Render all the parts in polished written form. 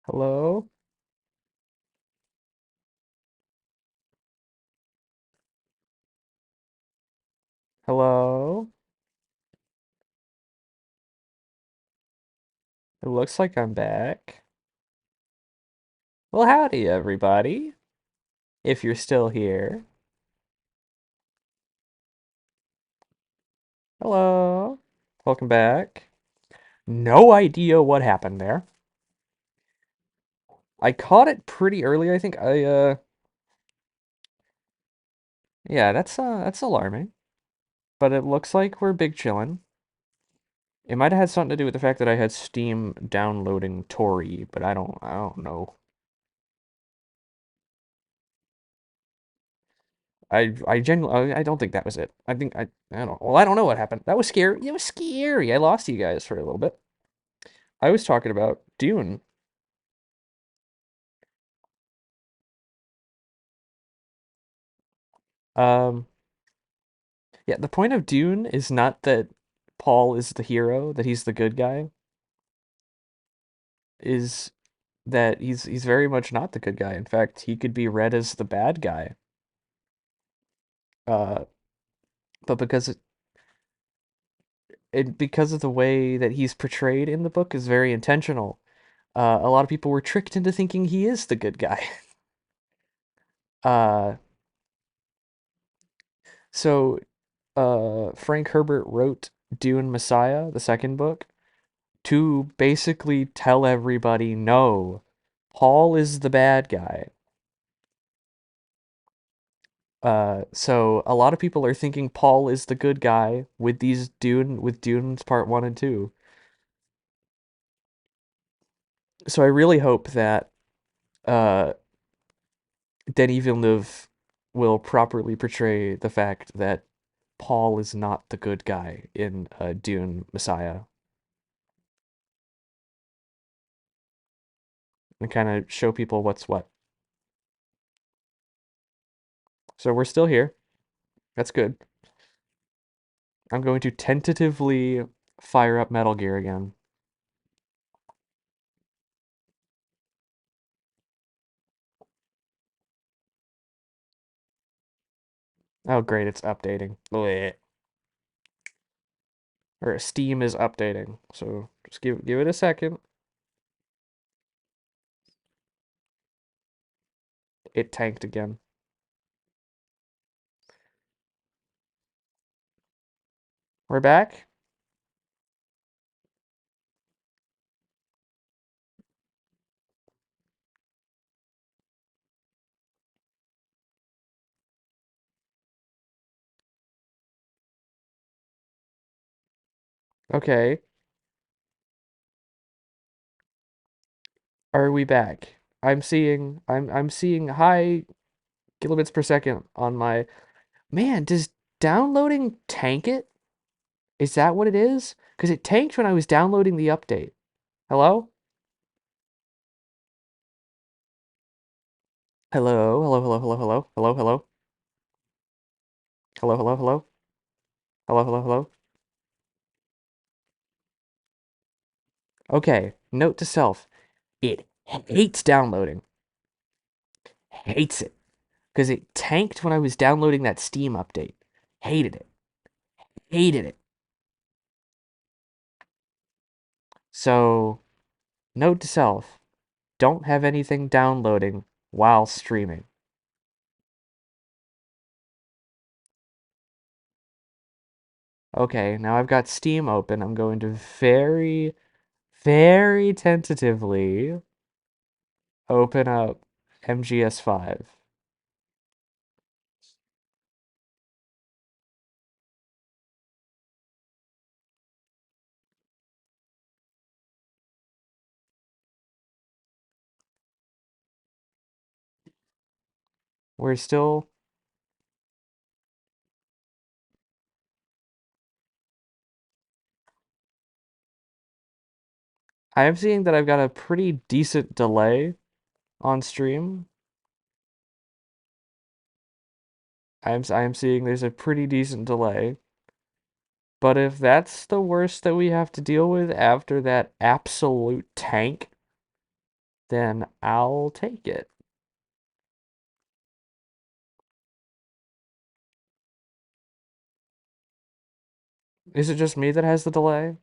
Hello? Hello? It looks like I'm back. Well, howdy, everybody. If you're still here. Hello? Welcome back. No idea what happened there. I caught it pretty early, I think. Yeah, that's alarming. But it looks like we're big chillin'. It might have had something to do with the fact that I had Steam downloading Tori, but I don't know. I genuinely I don't think that was it. I don't well, I don't know what happened. That was scary. It was scary. I lost you guys for a little bit. I was talking about Dune. Um, yeah, the point of Dune is not that Paul is the hero, that he's the good guy, is that he's very much not the good guy. In fact, he could be read as the bad guy. Uh, but because of the way that he's portrayed in the book is very intentional. A lot of people were tricked into thinking he is the good guy. Uh, so Frank Herbert wrote Dune Messiah, the second book, to basically tell everybody no, Paul is the bad guy. So a lot of people are thinking Paul is the good guy with Dune's part one and two. So I really hope that uh Denis Villeneuve will properly portray the fact that Paul is not the good guy in Dune Messiah and kind of show people what's what. So we're still here. That's good. I'm going to tentatively fire up Metal Gear again. Oh, great, it's updating. Blech. Or Steam is updating. So just give it a second. It tanked again. We're back? Okay. Are we back? I'm seeing high kilobits per second on my man, does downloading tank it? Is that what it is? Because it tanked when I was downloading the update. Hello? Hello, hello, hello, hello, hello, hello, hello, hello, hello, hello, hello, hello, hello. Okay, note to self. It hates downloading. Hates it. Because it tanked when I was downloading that Steam update. Hated it. Hated it. So, note to self, don't have anything downloading while streaming. Okay, now I've got Steam open. I'm going to very, very tentatively open up MGS5. We're still. I am seeing that I've got a pretty decent delay on stream. I am seeing there's a pretty decent delay. But if that's the worst that we have to deal with after that absolute tank, then I'll take it. Is it just me that has the delay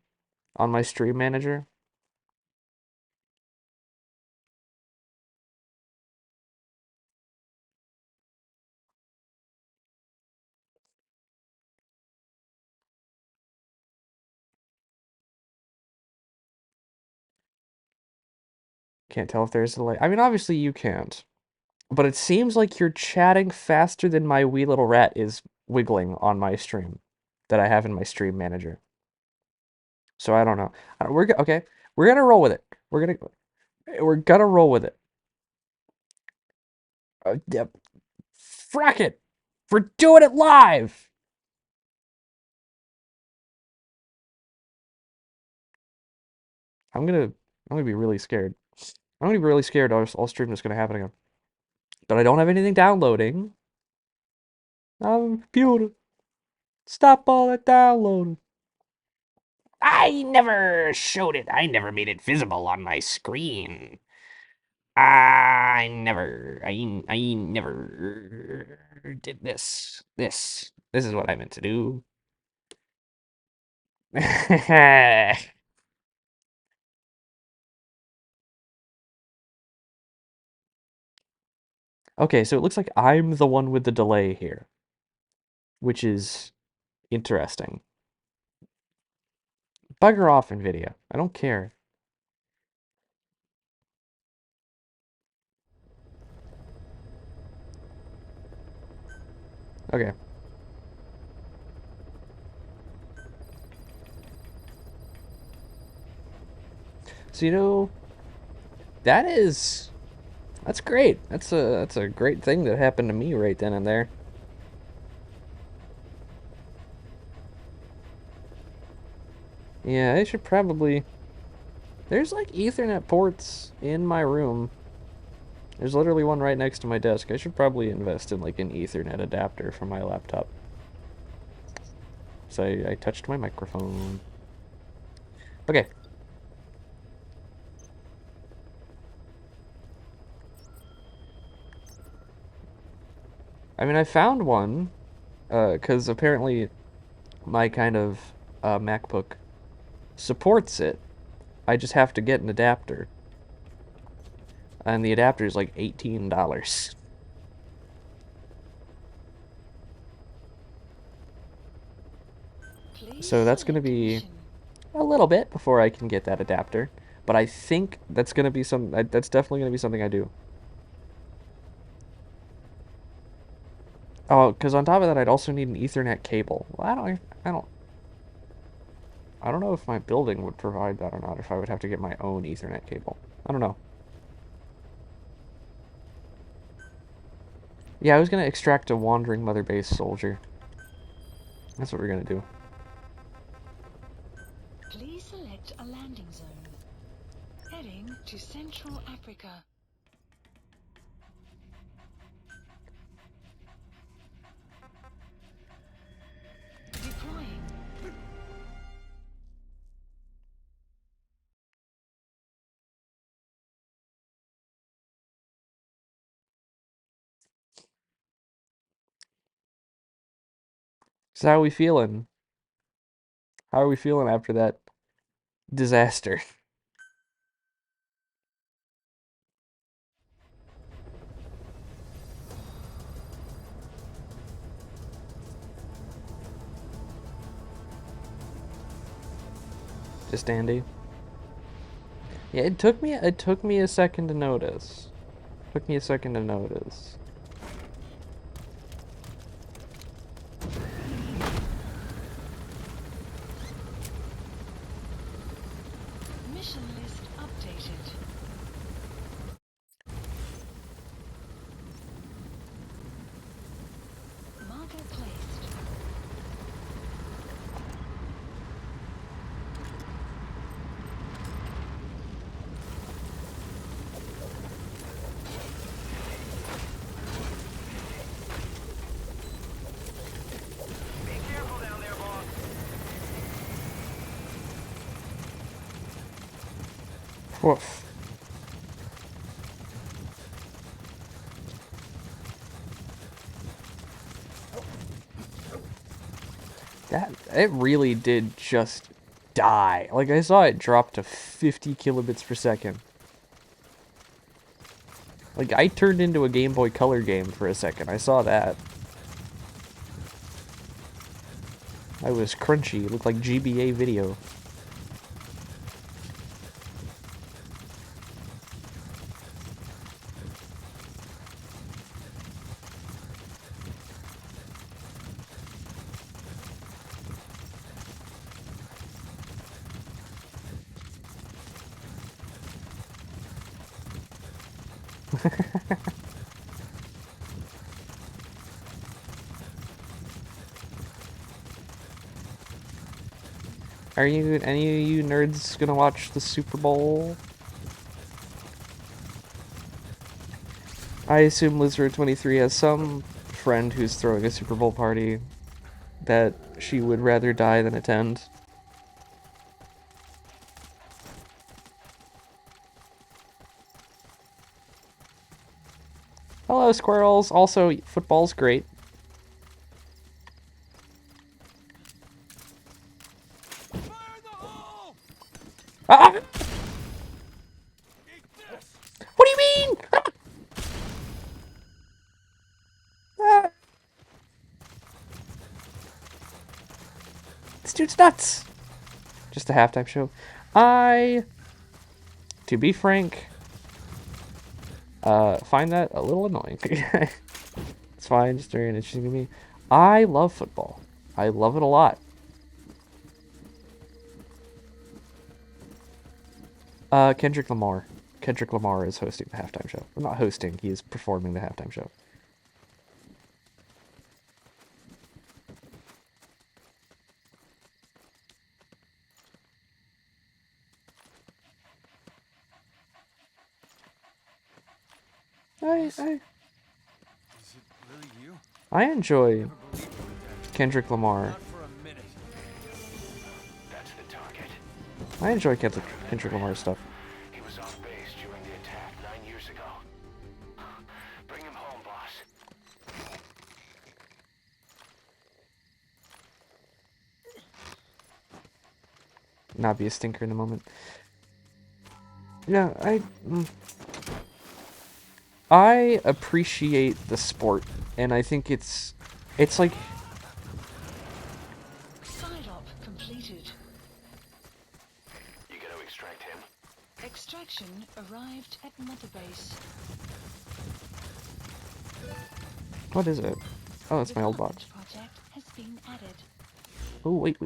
on my stream manager? Can't tell if there's a delay. I mean, obviously you can't. But it seems like you're chatting faster than my wee little rat is wiggling on my stream that I have in my stream manager. So I don't know. Okay. We're gonna roll with it. We're gonna roll with it. Yep. Frack it. We're doing it live. I'm gonna I'm gonna be really scared. I'm gonna be really scared all stream is gonna happen again. But I don't have anything downloading. Computer. Stop all that downloading. I never showed it. I never made it visible on my screen. I never did this. This is what I meant to do. Okay, so it looks like I'm the one with the delay here, which is interesting. Bugger off, NVIDIA. I don't care. Okay. So that's great. That's a great thing that happened to me right then and there. Yeah, I should probably. There's like Ethernet ports in my room. There's literally one right next to my desk. I should probably invest in like an Ethernet adapter for my laptop. So I touched my microphone. Okay. I mean, I found one, because apparently my kind of MacBook supports it. I just have to get an adapter. And the adapter is like $18. So that's going to be a little bit before I can get that adapter. But I think that's going to be that's definitely going to be something I do. Oh, because on top of that, I'd also need an Ethernet cable. Well, I don't know if my building would provide that or not, if I would have to get my own Ethernet cable. I don't know. Yeah, I was going to extract a wandering mother base soldier. That's what we're going to do. Please select a landing zone. Heading to Central Africa. Deploying. So how are we feeling? How are we feeling after that disaster? Just Andy. Yeah, it took me a second to notice. Took me a second to notice. Mission list updated. Marker placed. Be careful down there, boss. Woof. That it really did just die. Like I saw it drop to 50 kilobits per second. Like I turned into a Game Boy Color game for a second. I saw that. I was crunchy. It looked like GBA video. Are you any of you nerds gonna watch the Super Bowl? I assume Lizard23 has some friend who's throwing a Super Bowl party that she would rather die than attend. Hello, squirrels. Also, football's great. Fire in the hole! Ah! Eat this! What do you mean? Ah! This dude's nuts. Just a halftime show. To be frank, find that a little annoying. It's fine, just very interesting to me. I love football. I love it a lot. Kendrick Lamar. Kendrick Lamar is hosting the halftime show. Well, not hosting, he is performing the halftime show. Is it really you? I enjoy Never believed you were dead. Kendrick Lamar. Not for a minute. That's the target. I enjoy Kendrick Lamar stuff. He was off base during the attack 9 years ago. Bring him home, boss. Not be a stinker in a moment. Yeah, I appreciate the sport, and I think it's like Side op completed. You gotta extract him. Extraction arrived at Mother Base. what is it? Oh, it's my old box. Development project has been added. Oh wait.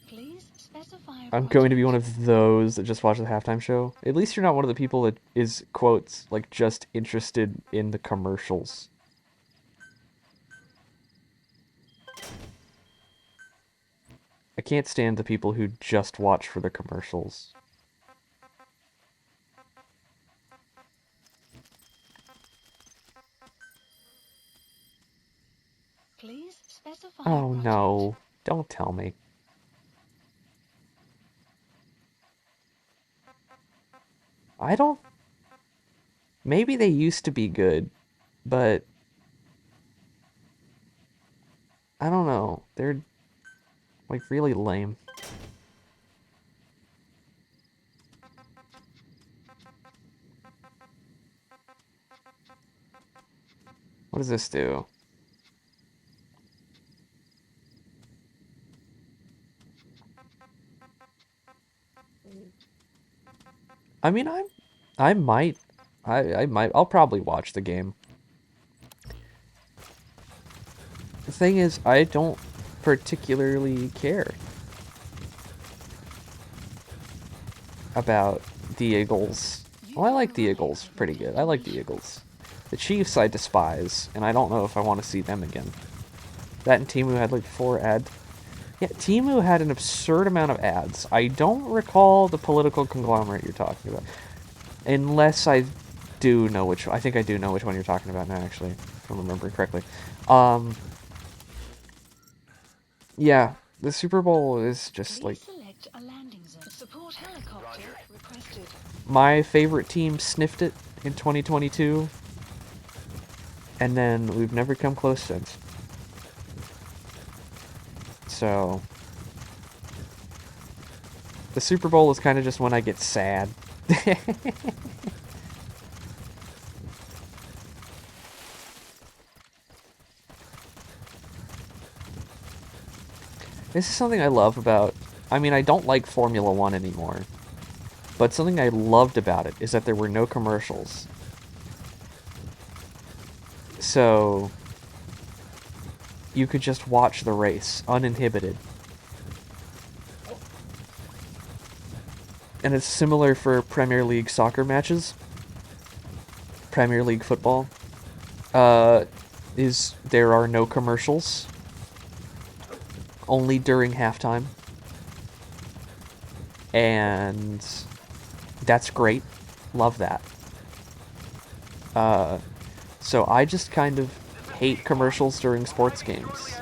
Please specify. I'm going to be one of those that just watch the halftime show. At least you're not one of the people that is, quotes, like just interested in the commercials. I can't stand the people who just watch for the commercials. Please specify. Oh project. no, don't tell me. I don't... Maybe they used to be good, but... I don't know. They're, like, really lame. What does this do? I mean, I might, I'll probably watch the game. The thing is, I don't particularly care about the Eagles. Well, I like the Eagles pretty good. I like the Eagles. The Chiefs I despise, and I don't know if I want to see them again. That and Timu had like 4 ads. Yeah, Timu had an absurd amount of ads. I don't recall the political conglomerate you're talking about. Unless I do know which... I think I do know which one you're talking about now, actually. If I'm remembering correctly. Yeah, the Super Bowl is just, like... Please select a landing zone. Support helicopter requested. My favorite team sniffed it in 2022. And then we've never come close since. So the Super Bowl is kind of just when I get sad. This is something I love about. I mean, I don't like Formula One anymore, but something I loved about it is that there were no commercials. So you could just watch the race uninhibited. And it's similar for Premier League soccer matches. Premier League football. Is there are no commercials. Only during halftime. And that's great. Love that. So I just kind of hate commercials during sports games.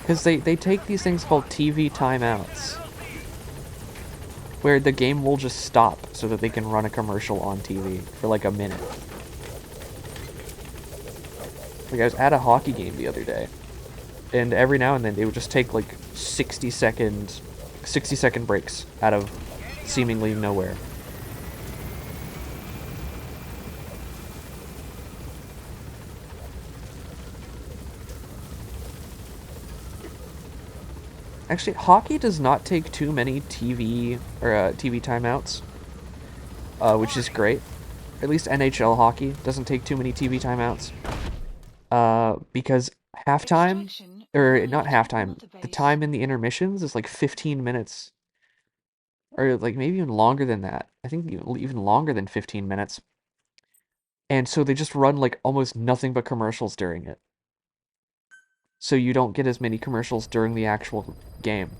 Because they take these things called TV timeouts, where the game will just stop so that they can run a commercial on TV for like a minute. Like I was at a hockey game the other day, and every now and then they would just take like 60-second breaks out of seemingly nowhere. Actually, hockey does not take too many TV timeouts, which is great. At least NHL hockey doesn't take too many TV timeouts, because halftime, Extraction or not arrived at halftime, Mother the Base. time in the intermissions is like 15 minutes, or like maybe even longer than that. I think even longer than 15 minutes. And so they just run like almost nothing but commercials during it. So you don't get as many commercials during the actual game.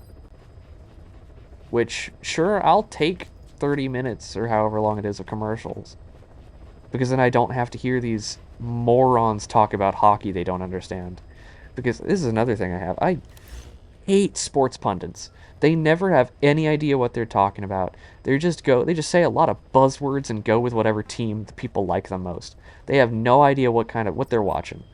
Which, sure, I'll take 30 minutes or however long it is of commercials. Because then I don't have to hear these morons talk about hockey they don't understand. Because this is another thing I have. I hate sports pundits. They never have any idea what they're talking about. They just say a lot of buzzwords and go with whatever team the people like the most. They have no idea what they're watching.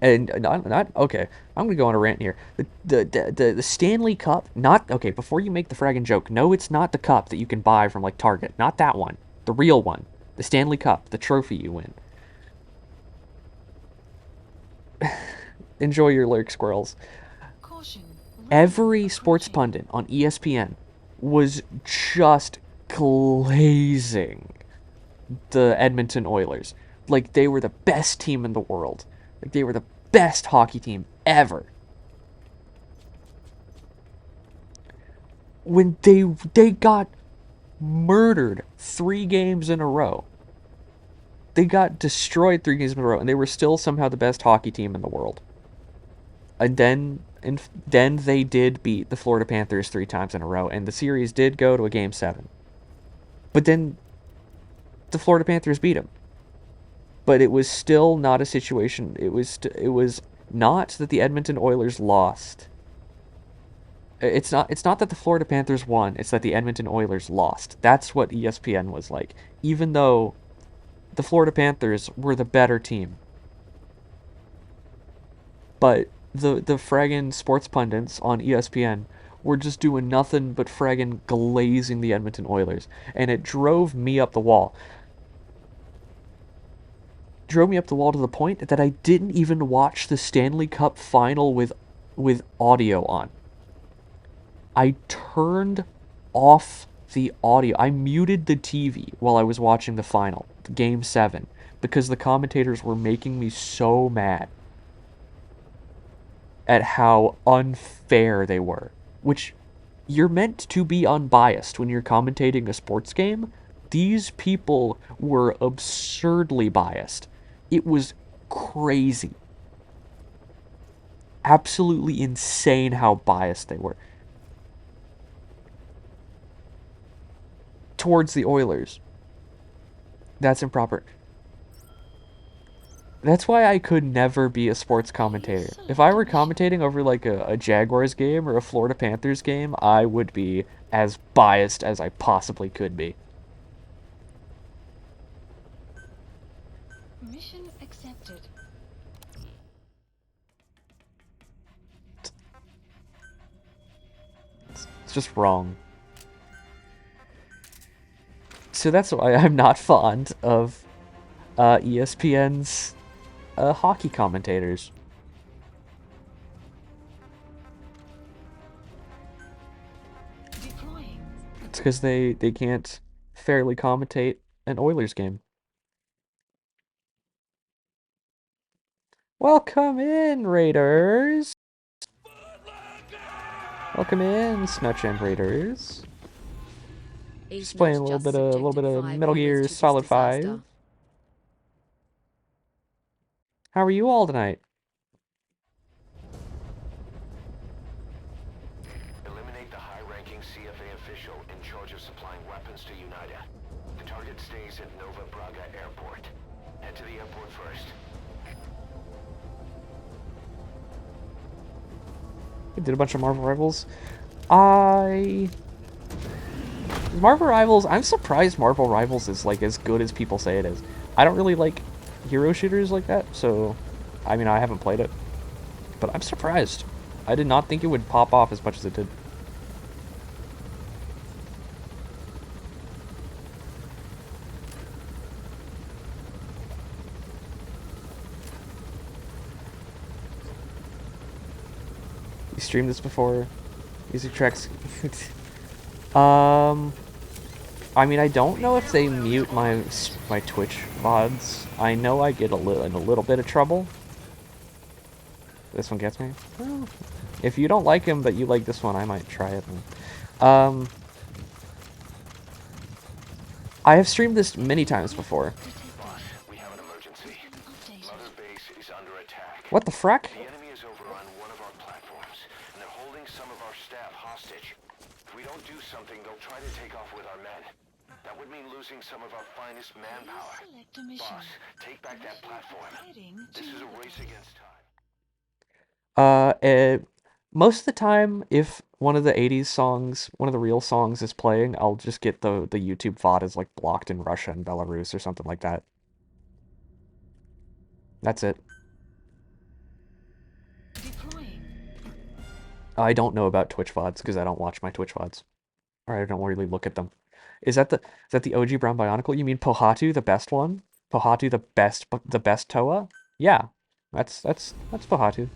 And not okay. I'm gonna go on a rant here. The Stanley Cup, not okay. Before you make the fragging joke, no, it's not the cup that you can buy from like Target. Not that one. The real one. The Stanley Cup, the trophy you win. Enjoy your lurk, squirrels. Caution. Radar Every sports approaching. pundit on ESPN was just glazing the Edmonton Oilers. Like they were the best team in the world. Like they were the best hockey team ever. When they got murdered 3 games in a row. They got destroyed 3 games in a row, and they were still somehow the best hockey team in the world. And then they did beat the Florida Panthers 3 times in a row, and the series did go to a game 7. But then the Florida Panthers beat them. But it was still not a situation. It was not that the Edmonton Oilers lost. It's not that the Florida Panthers won. It's that the Edmonton Oilers lost. That's what ESPN was like. Even though the Florida Panthers were the better team. But the fraggin' sports pundits on ESPN were just doing nothing but fraggin' glazing the Edmonton Oilers. And it drove me up the wall. Drove me up the wall to the point that I didn't even watch the Stanley Cup final with audio on. I turned off the audio. I muted the TV while I was watching the final, Game 7, because the commentators were making me so mad at how unfair they were. Which, you're meant to be unbiased when you're commentating a sports game. These people were absurdly biased. It was crazy. Absolutely insane how biased they were towards the Oilers. That's improper. That's why I could never be a sports commentator. If I were commentating over like a Jaguars game or a Florida Panthers game, I would be as biased as I possibly could be. Mission accepted. It's just wrong. So that's why I'm not fond of ESPN's hockey commentators. Deploying. It's because they can't fairly commentate an Oilers game. Welcome in, Raiders. Welcome in, Snutch Raiders. Just playing a little bit of Metal Gear Solid 5. How are you all tonight? Eliminate the high-ranking CFA official in charge of supplying weapons to UNITA. The target stays at Nova Braga Airport. Head to the airport first. We did a bunch of Marvel Rivals. Marvel Rivals, I'm surprised Marvel Rivals is like as good as people say it is. I don't really like hero shooters like that, so I mean I haven't played it. But I'm surprised. I did not think it would pop off as much as it did. You streamed this before? Music tracks. I mean, I don't know if they mute my Twitch VODs. I know I get in a little bit of trouble. This one gets me. Well, if you don't like him, but you like this one, I might try it. I have streamed this many times before. Boss, we have an emergency. Mother Base is under attack. What the frack? The enemy is overrun one of our platforms, and they're holding some of our staff hostage. If we don't do something, they'll try to take off with our men. That would mean losing some of our finest manpower. Select a mission. Boss, take back that platform. Heading This to is a Nova. race against time. Most of the time, if one of the 80s songs, one of the real songs is playing, I'll just get the YouTube VOD as like blocked in Russia and Belarus or something like that. That's it. Deploying. I don't know about Twitch VODs because I don't watch my Twitch VODs. Or I don't really look at them. Is that the OG Brown Bionicle? You mean Pohatu, the best one? Pohatu, the best Toa? Yeah. That's Pohatu.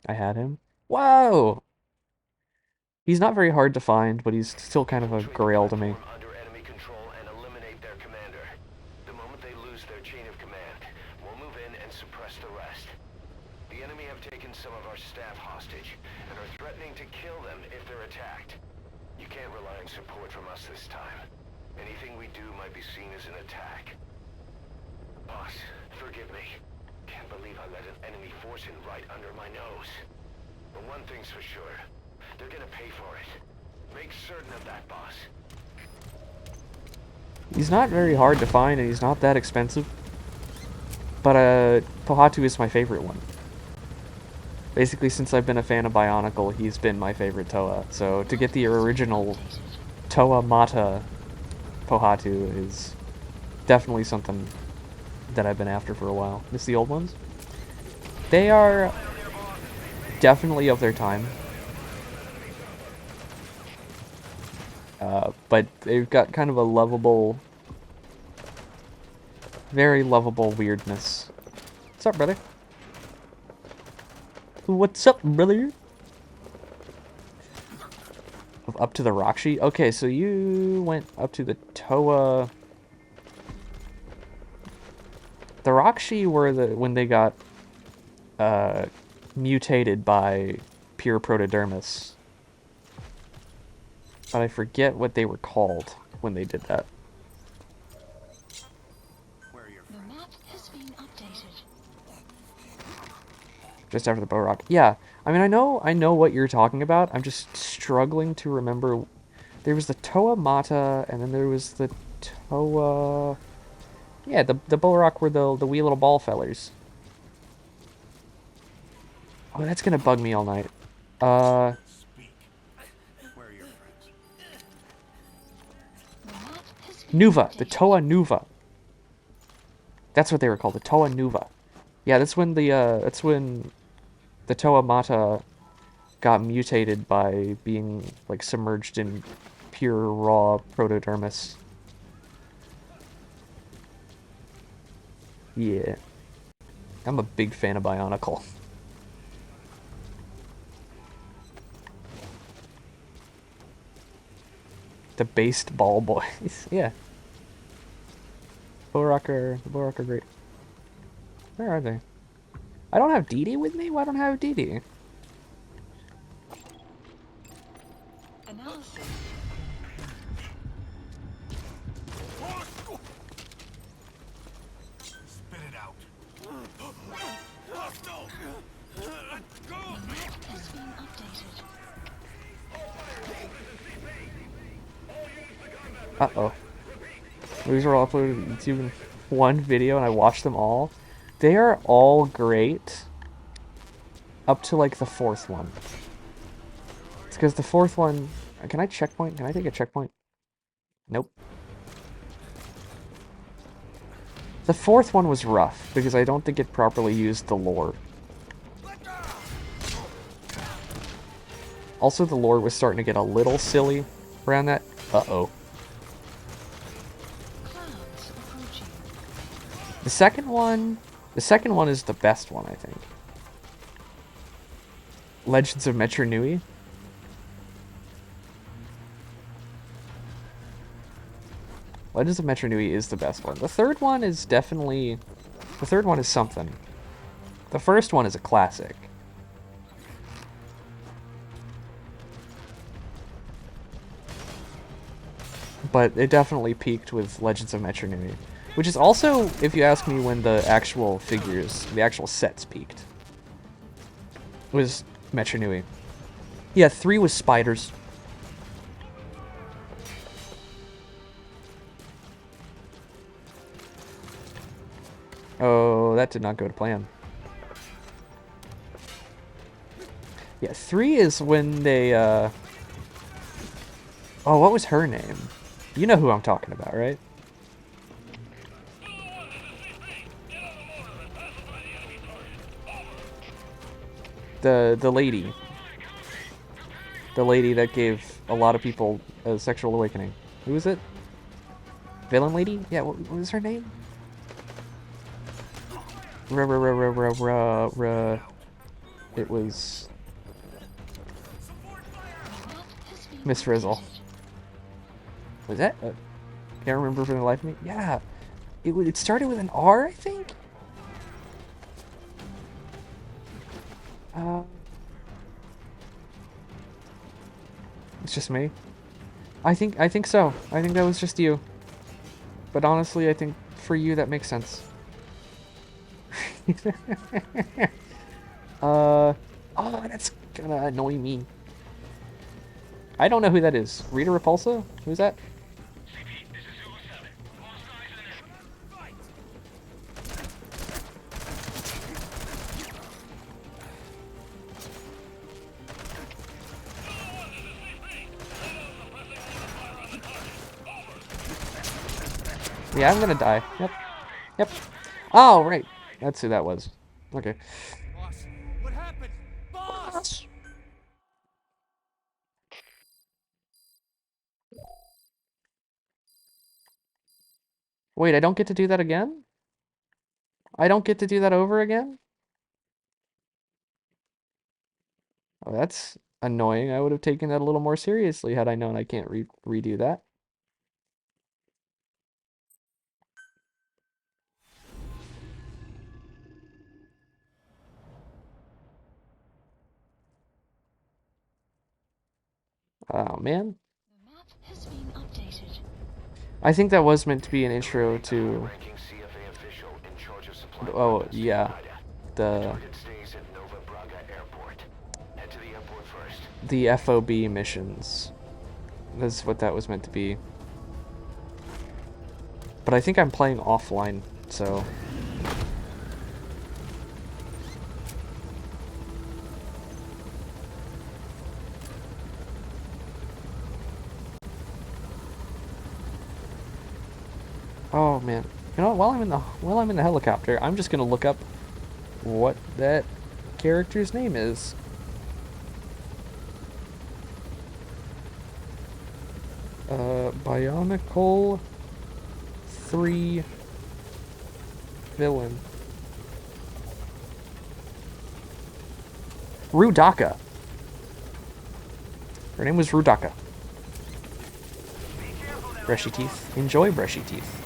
I had him. Whoa! He's not very hard to find, but he's still kind of a grail to me. Under enemy control and eliminate their commander. The moment they lose their chain of command, we'll move in and suppress the rest. The enemy have taken some of our staff hostage and are threatening to kill them if they're attacked. You can't rely on support from us this time. Anything we do might be seen as an attack. Boss, forgive me. Can't believe I let an enemy force in right under my nose. But one thing's for sure. They're gonna pay for it. Make certain of that, boss. He's not very hard to find, and he's not that expensive. But Pohatu is my favorite one. Basically, since I've been a fan of Bionicle, he's been my favorite Toa. So to get the original Toa Mata Pohatu is definitely something that I've been after for a while. Miss the old ones? They are definitely of their time. But they've got kind of a lovable, very lovable weirdness. What's up, brother? What's up, brother? Up to the Rockshi? Okay, so you went up to the Toa. The Rockshi were when they got mutated by pure protodermis. But I forget what they were called when they did that. The map has been updated. Just after the bow rock. Yeah, I mean, I know what you're talking about. I'm just struggling to remember. There was the Toa Mata, and then there was the Toa. Yeah, the Bolrock were the wee little ball fellers. Oh, that's gonna bug me all night. Speak. Where are your friends? The map has been Nuva, the updated. Toa Nuva. That's what they were called, the Toa Nuva. Yeah, that's when the Toa Mata got mutated by being like submerged in pure raw protodermis. Yeah. I'm a big fan of Bionicle. The based ball boys. Yeah. The Bolrock are great. Where are they? I don't have Dee Dee with me? Why don't I have Dee Dee? Analysis. Spit it out. Hostile! Go! The map has been updated. Uh-oh. These were all uploaded to YouTube in one video and I watched them all. They are all great. Up to like the fourth one. It's because the fourth one... Can I checkpoint? Can I take a checkpoint? Nope. The fourth one was rough because I don't think it properly used the lore. Also, the lore was starting to get a little silly around that. Uh-oh. Clouds approaching. The second one is the best one, I think. Legends of Metro Nui. Legends of Metro Nui is the best one. The third one is definitely... The third one is something. The first one is a classic. But it definitely peaked with Legends of Metro Nui. Which is also, if you ask me, when the actual figures, the actual sets peaked. Was Metro Nui. Yeah, 3 was spiders. Oh, that did not go to plan. Yeah, 3 is when they, Oh, what was her name? You know who I'm talking about, right? The lady. The lady that gave a lot of people a sexual awakening. Who was it? Villain lady? Yeah, what was her name? It was The map has been Miss Frizzle. updated. Was that? Can't remember for the life of me. Yeah, it started with an R, I think. It's just me. I think so. I think that was just you. But honestly, I think for you that makes sense. Oh, that's gonna annoy me. I don't know who that is. Rita Repulsa? Who's that? Yeah, I'm gonna die. Yep. Yep. Oh, right. That's who that was. Okay. Boss, what happened? Boss! Wait, I don't get to do that again? I don't get to do that over again? Oh, that's annoying. I would have taken that a little more seriously had I known I can't redo that. Oh, man. The map has been updated. I think that was meant to be an intro to... Ranking CFA official in charge of supply Oh, weapons to yeah. Al-Qaeda. The Target stays at Nova Braga Airport. Head to the airport first. the FOB missions. That's what that was meant to be. But I think I'm playing offline, so... Oh man. You know what, while I'm in the helicopter, I'm just gonna look up what that character's name is. Bionicle 3 villain. Rudaka. Her name was Rudaka. Brushy teeth. Enjoy brushy teeth.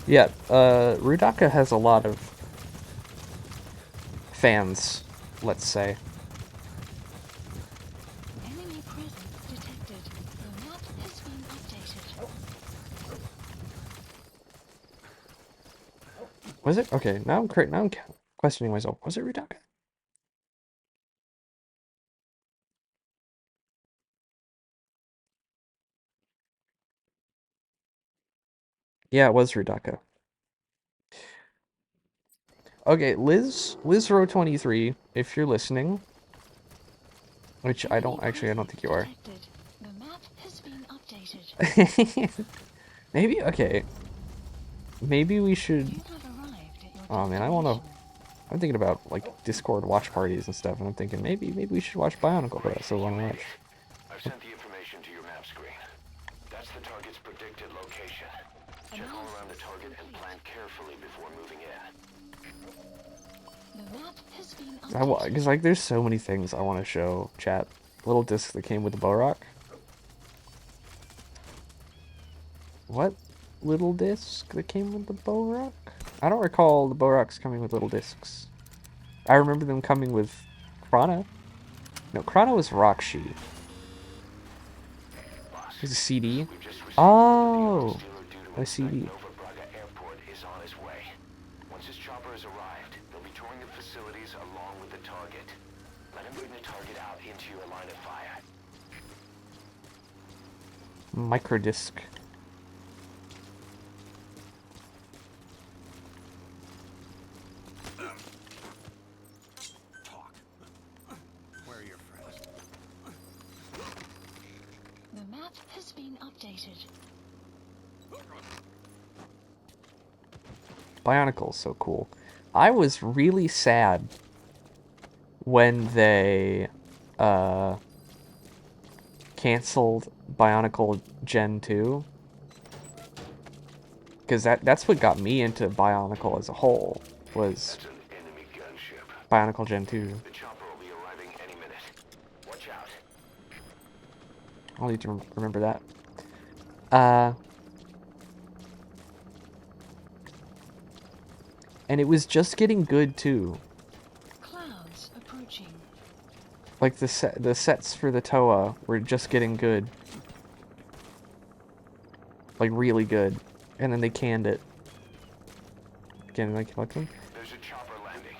Yeah, Rudaka has a lot of fans, let's say. Enemy presence detected. The map has been updated. Was it? Okay, now I'm questioning myself. Was it Rudaka? Yeah, it was Rudaka. Okay, Liz Row 23, if you're listening, which I don't think you are. Detected. The map has been updated. Maybe, okay. Maybe we should. You have arrived at your Oh man, destination. I'm thinking about like Discord watch parties and stuff, and I'm thinking maybe we should watch Bionicle, but I still want to watch. I've sent the information to your map screen. That's the target's predicted location. Check all around the target and plan carefully before moving in. The map has been updated. Because like there's so many things I want to show chat. Little disc that came with the Bow What little disc that came with the Bow I don't recall the Bow coming with little discs. I remember them coming with Krana. No, Krana was Rockshi. There's a CD. Oh, a CD. Airport is on its way. Once his chopper has arrived, they'll be touring the facilities along with the target. Let him bring the target out into your line of fire. Microdisc. Talk. Where are your friends? The map has been updated. Bionicle's so cool. I was really sad when they canceled Bionicle Gen 2. Because that's what got me into Bionicle as a whole, was That's an enemy gunship. Bionicle Gen 2. The chopper will be arriving any minute. Watch out. I'll need to remember that. And it was just getting good too. Clouds approaching. Like the sets for the Toa were just getting good. Like really good. And then they canned it. Can I collect them? There's a chopper landing.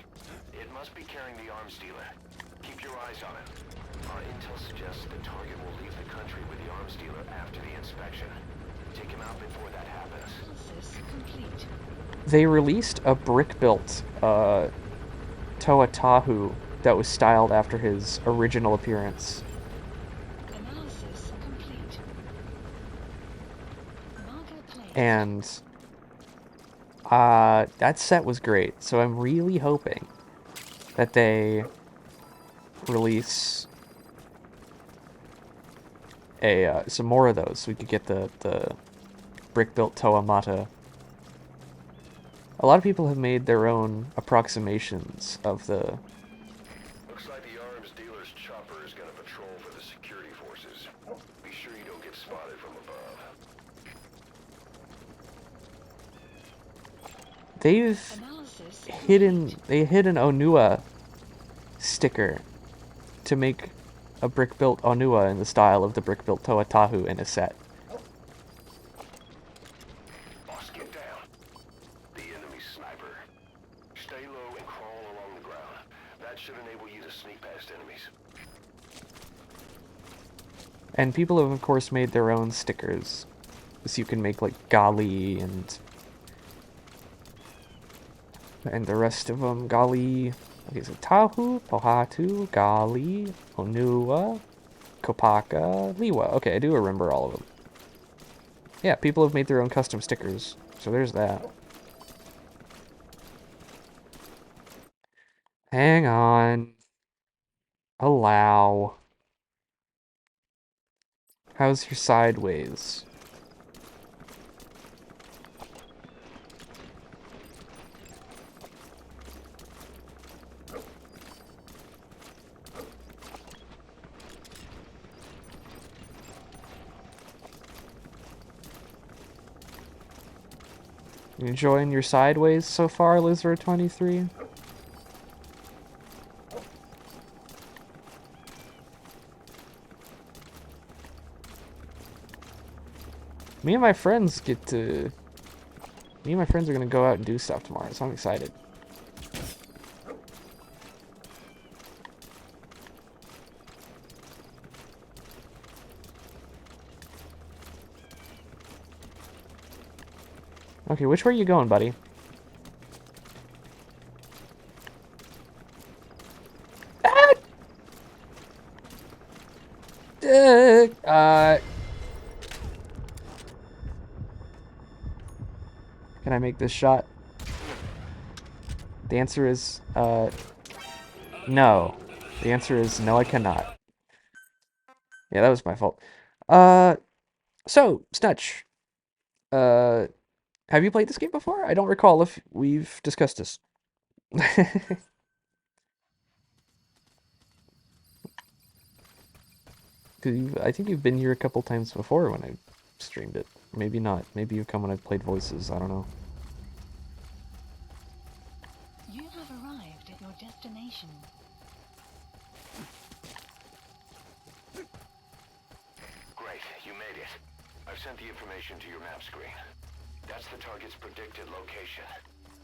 It must be carrying the arms dealer. Keep your eyes on it. Our intel suggests the target will leave the country with the arms dealer after the inspection. Take him out before that happens. Analysis complete. They released a brick-built Toa Tahu that was styled after his original appearance. Analysis complete. Marker placed. And that set was great. So I'm really hoping that they release some more of those so we could get the brick-built Toa Mata. A lot of people have made their own approximations of the... Looks like the arms dealer's chopper is gonna patrol for the security forces. Be sure you don't get spotted from above. They've Analysis they hid an Onua sticker to make a brick-built Onua in the style of the brick-built Toa Tahu in a set. Boss, get down. The enemy sniper. Stay low and crawl along the ground. That should enable you to sneak past enemies. And people have, of course, made their own stickers. So you can make, like, Gali and the rest of them. Gali. Okay, so Tahu, Pohatu, Gali, Onua, Kopaka, Liwa. Okay, I do remember all of them. Yeah, people have made their own custom stickers. So there's that. Hang on. Allow. How's your sideways? You enjoying your sideways so far, Lizard23? Me and my friends get to... Me and my friends are gonna go out and do stuff tomorrow, so I'm excited. Okay, which way are you going, buddy? Ah! Can I make this shot? The answer is, no. The answer is no, I cannot. Yeah, that was my fault. So, Snutch, have you played this game before? I don't recall if we've discussed this. I think you've been here a couple times before when I streamed it. Maybe not. Maybe you've come when I've played voices. I don't know. You have arrived at your destination. Great, you made it. I've sent the information to your map screen. That's the target's predicted location.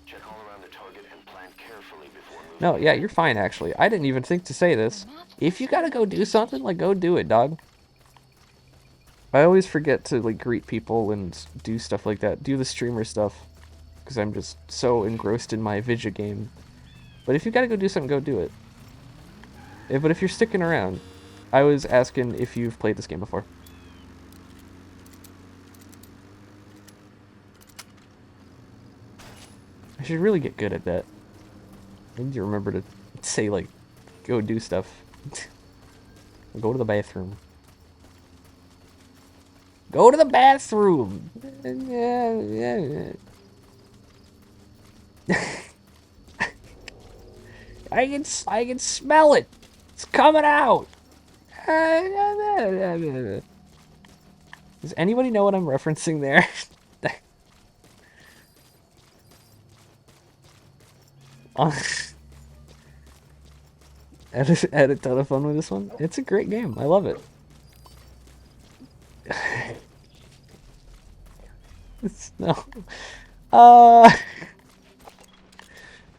Check all around the target and plan carefully before moving. No, yeah, you're fine, actually. I didn't even think to say this. If you gotta go do something, like, go do it, dog. I always forget to, like, greet people and do stuff like that. Do the streamer stuff. Because I'm just so engrossed in my video game. But if you gotta go do something, go do it. But if you're sticking around, I was asking if you've played this game before. I should really get good at that. I need to remember to say, like, go do stuff. Go to the bathroom. Go to the bathroom! I can smell it! It's coming out! Does anybody know what I'm referencing there? I had a ton of fun with this one. It's a great game. I love it. No.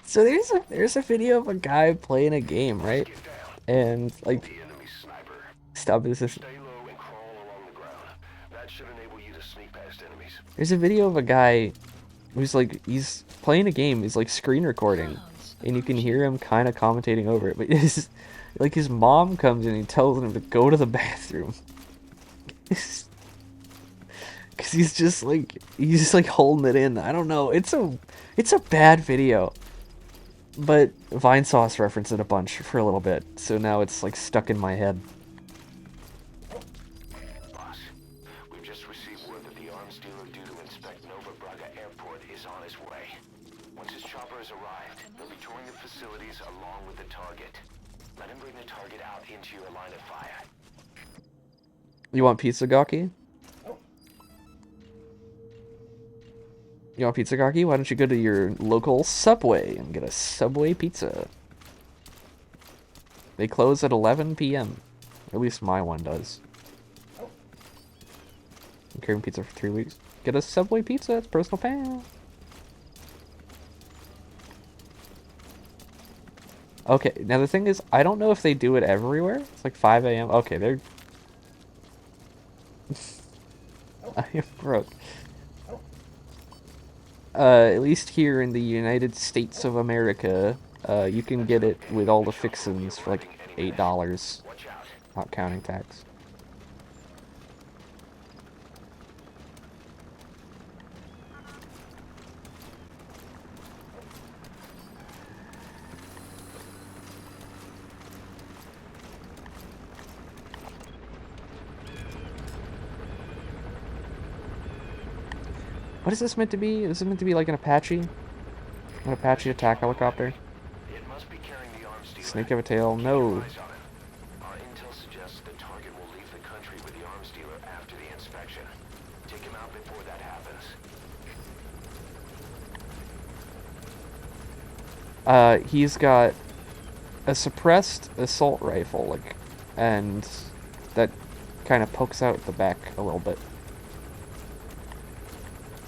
So there's a video of a guy playing a game, right? And like, stop this. Stay low and crawl along the ground. That should enable you to sneak past enemies. There's a video of a guy who's like, he's playing a game. He's like screen recording, and you can hear him kind of commentating over it. But his mom comes in and tells him to go to the bathroom. Cause he's just like holding it in. I don't know. It's a bad video. But Vinesauce referenced it a bunch for a little bit, so now it's like stuck in my head. Boss, we've just received word that the arms dealer due to inspect Nova Braga Airport is on his way. Once his chopper has arrived, they'll be touring the facilities along with the target. Let him bring the target out into your line of fire. You want pizza, Gaki? You want pizza, Gaki? Why don't you go to your local Subway and get a Subway pizza? They close at 11 p.m. At least my one does. I'm carrying pizza for 3 weeks. Get a Subway pizza, it's personal pan. Okay, now the thing is, I don't know if they do it everywhere. It's like 5 a.m. Okay, I am broke. At least here in the United States of America, you can get it with all the fixins for like $8, Watch out. not counting tax. What is this meant to be? Is it meant to be like an Apache? An Apache attack helicopter? It must be carrying the arms dealer. Snake have a tail? Keep your No. eyes on it. Our intel suggests the target will leave the country with the arms dealer after the inspection. Take him out before that happens. He's got a suppressed assault rifle, like, and that kind of pokes out the back a little bit.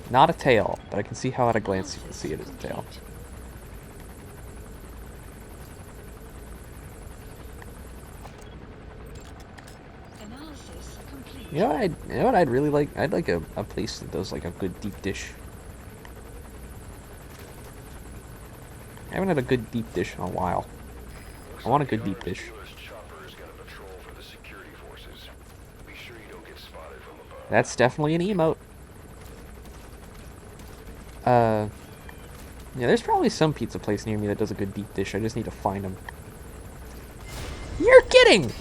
Not a tail, but I can see how at a glance you can see it as a tail. Analysis complete. You know what I'd really like? I'd like a place that does like a good deep dish. I haven't had a good deep dish in a while. I want a good deep dish. That's definitely an emote. Yeah, there's probably some pizza place near me that does a good deep dish. I just need to find them. You're kidding!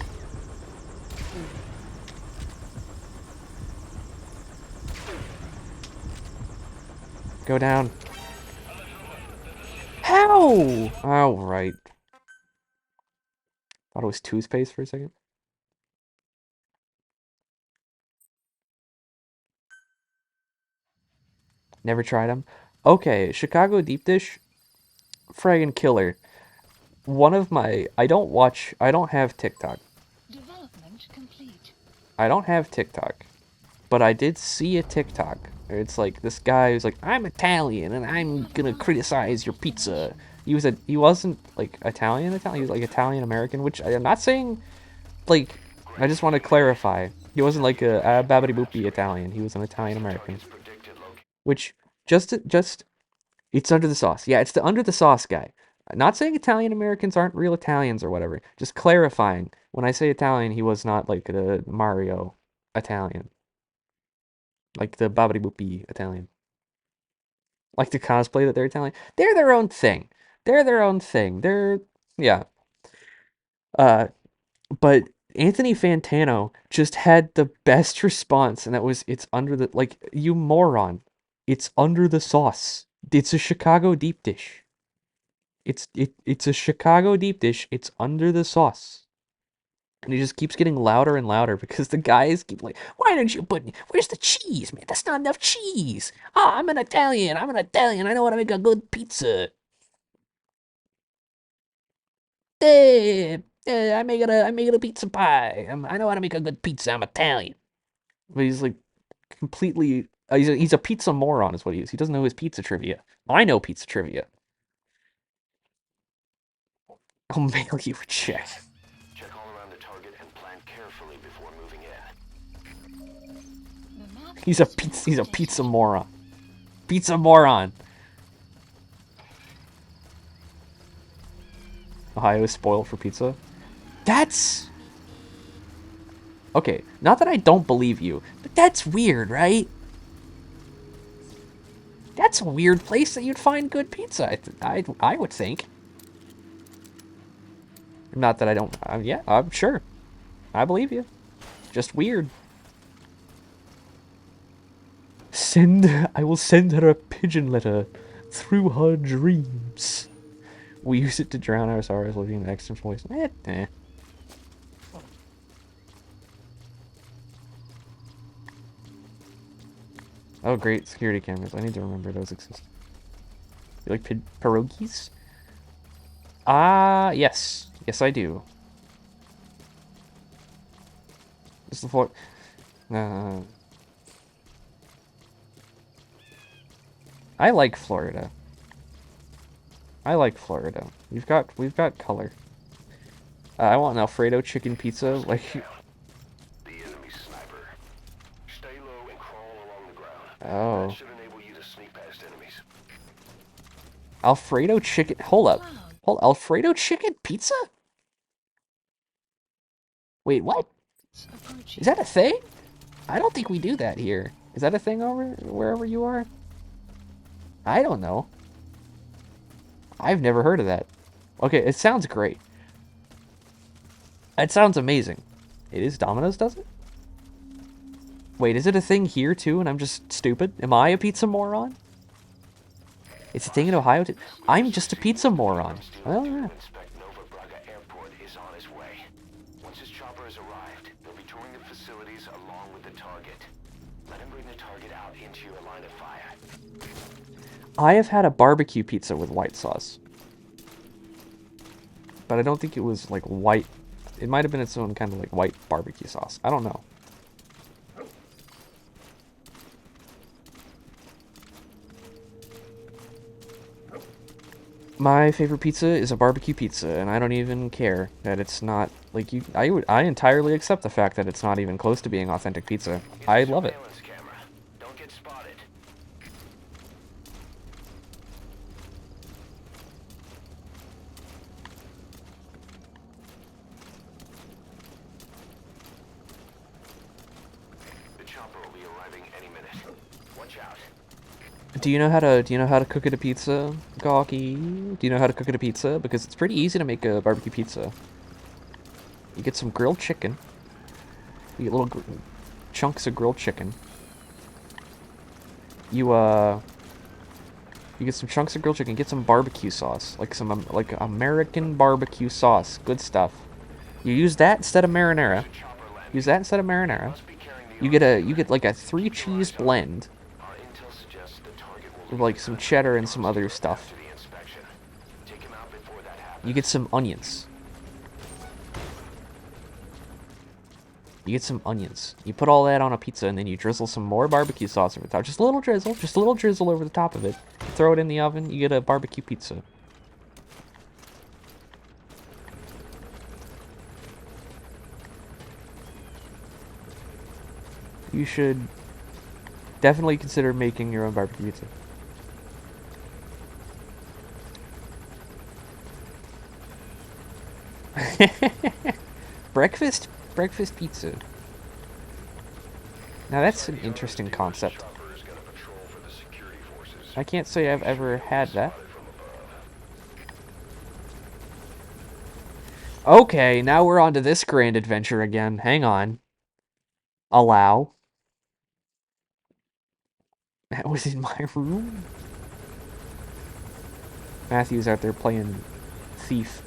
Go down. How? Oh, right. Thought it was toothpaste for a second. Never tried them. Okay, Chicago deep dish, friggin' killer. One of my, I don't have TikTok. Development complete. I don't have TikTok, but I did see a TikTok. Where it's like this guy who's like, I'm Italian and I'm gonna criticize your pizza. He wasn't like Italian, he was like Italian American, which I'm not saying, like, I just want to clarify. He wasn't like a babbity boopy Italian. He was an Italian American, which just it's under the sauce. Yeah, it's the under the sauce guy. Not saying Italian Americans aren't real Italians or whatever. Just clarifying. When I say Italian, he was not like the Mario Italian. Like the Babidi Boopy Italian. Like the cosplay that they're Italian. They're their own thing. They're their own thing. Yeah. Uh, but Anthony Fantano just had the best response, and that was, it's under the, like, you moron. It's under the sauce. It's a Chicago deep dish. It's a Chicago deep dish. It's under the sauce. And he just keeps getting louder and louder because the guys keep like, why don't you put, where's the cheese, man? That's not enough cheese. Ah, I'm an Italian. I know how to make a good pizza. I make it a pizza pie. I know how to make a good pizza. I'm Italian. But he's like completely, he's a pizza moron is what he is. He doesn't know his pizza trivia. I know pizza trivia. I'll mail you a check. Check all around the target and plan carefully before moving in. The map He's a pizza moron. Pizza moron. Ohio is spoiled for pizza. That's okay. Not that I don't believe you, but that's weird, right? That's a weird place that you'd find good pizza. I would think. Not that I don't. Yeah, I'm sure. I believe you. Just weird. I will send her a pigeon letter through her dreams. We use it to drown our sorrows, living in extra voice. Oh, great security cameras. I need to remember those exist. You like pierogies? Ah, yes. Yes, I do. Is the floor... I like Florida. I like Florida. We've got color. I want an Alfredo chicken pizza. Like, The enemy sniper. That Oh. should enable you to sneak past enemies. Alfredo chicken. Hold up. Cloud. Hold Alfredo chicken pizza? Wait, what? Approaching. Is that a thing? I don't think we do that here. Is that a thing over wherever you are? I don't know. I've never heard of that. Okay, it sounds great. It sounds amazing. It is Domino's, does it? Wait, is it a thing here too and I'm just stupid? Am I a pizza moron? It's a thing in Ohio too? I'm just a pizza moron. Oh, yeah. Inspect Nova Braga Airport is on his way. Once his chopper has arrived, he'll be touring the facilities along with the target. Let him bring the target out into your line of fire. I have had a barbecue pizza with white sauce. But I don't think it was like white. It might have been its own kind of like white barbecue sauce. I don't know. My favorite pizza is a barbecue pizza, and I don't even care that it's not like you. I entirely accept the fact that it's not even close to being authentic pizza. I love it. Surveillance camera. Don't get spotted. The chopper will be arriving any minute. Watch out. Do you know how to cook it a pizza, Gawky? Do you know how to cook it a pizza? Because it's pretty easy to make a barbecue pizza. You get some grilled chicken. You get little chunks of grilled chicken. You get some chunks of grilled chicken. Get some barbecue sauce, like some like American barbecue sauce. Good stuff. You use that instead of marinara. Use that instead of marinara. You get like a 3-cheese blend Our intel suggests the target will with like some cheddar and some other stuff. to the inspection. Take him out before that happens. You get some onions. You get some onions. You put all that on a pizza, and then you drizzle some more barbecue sauce over the top. Just a little drizzle over the top of it. Throw it in the oven. You get a barbecue pizza. You should definitely consider making your own barbecue pizza. Breakfast pizza. Now that's an interesting concept. Chopper is gonna patrol for the security forces. I can't say I've ever had that. From above. Okay, now we're on to this grand adventure again. Hang on. Allow. That was in my room? Matthew's out there playing thief.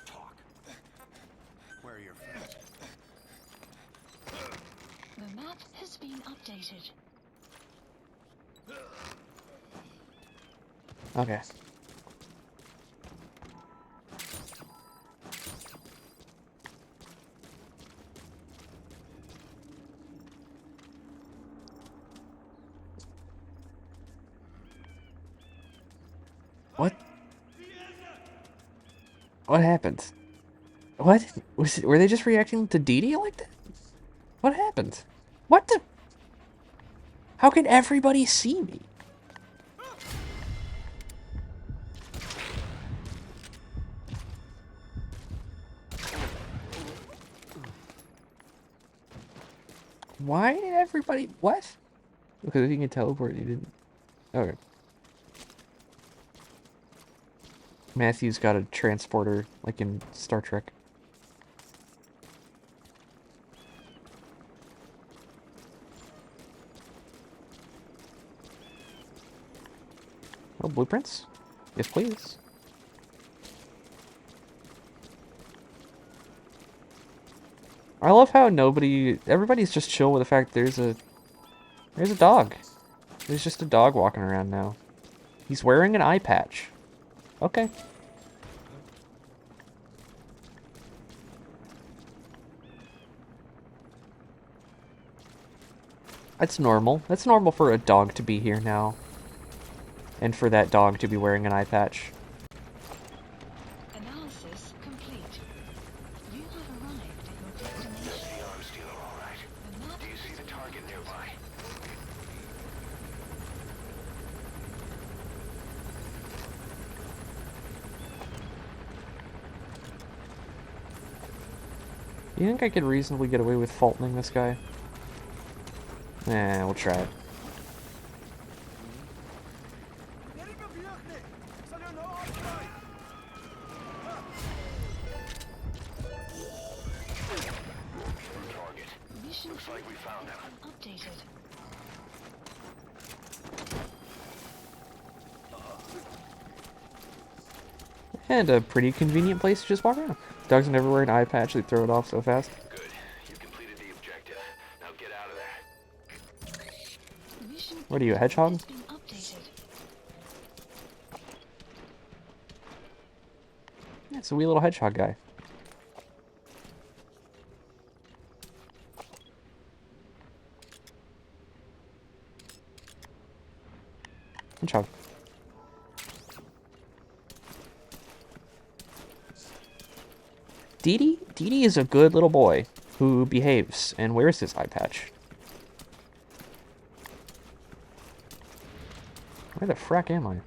Talk. Where are your friends? The map has been updated. Okay. What? What happened? What? Were they just reacting to Dee Dee like that? What happened? What the? How can everybody see me? Why did everybody... What? Because if you can teleport, you didn't... Okay. Matthew's got a transporter, like in Star Trek. Oh, blueprints? Yes, please. I love how everybody's just chill with the fact there's a dog. There's just a dog walking around now. He's wearing an eye patch. Okay. That's normal. That's normal for a dog to be here now. and for that dog to be wearing an eye patch. Analysis complete. You have arrived at your That's destination. the arms dealer, all right. The map Do you see has the been target updated. nearby? You think I could reasonably get away with faulting this guy? We'll try it. Target. Mission Looks like we found him. updated. And a pretty convenient place to just walk around. Dogs never wear an eye patch, they throw it off so fast. Good. You completed the objective. Now get out of there. Mission What are you, a hedgehog? has been updated. Yeah, it's a wee little hedgehog guy. Hedgehog. Dee Dee is a good little boy who behaves and wears his eye patch. Where the frack am I?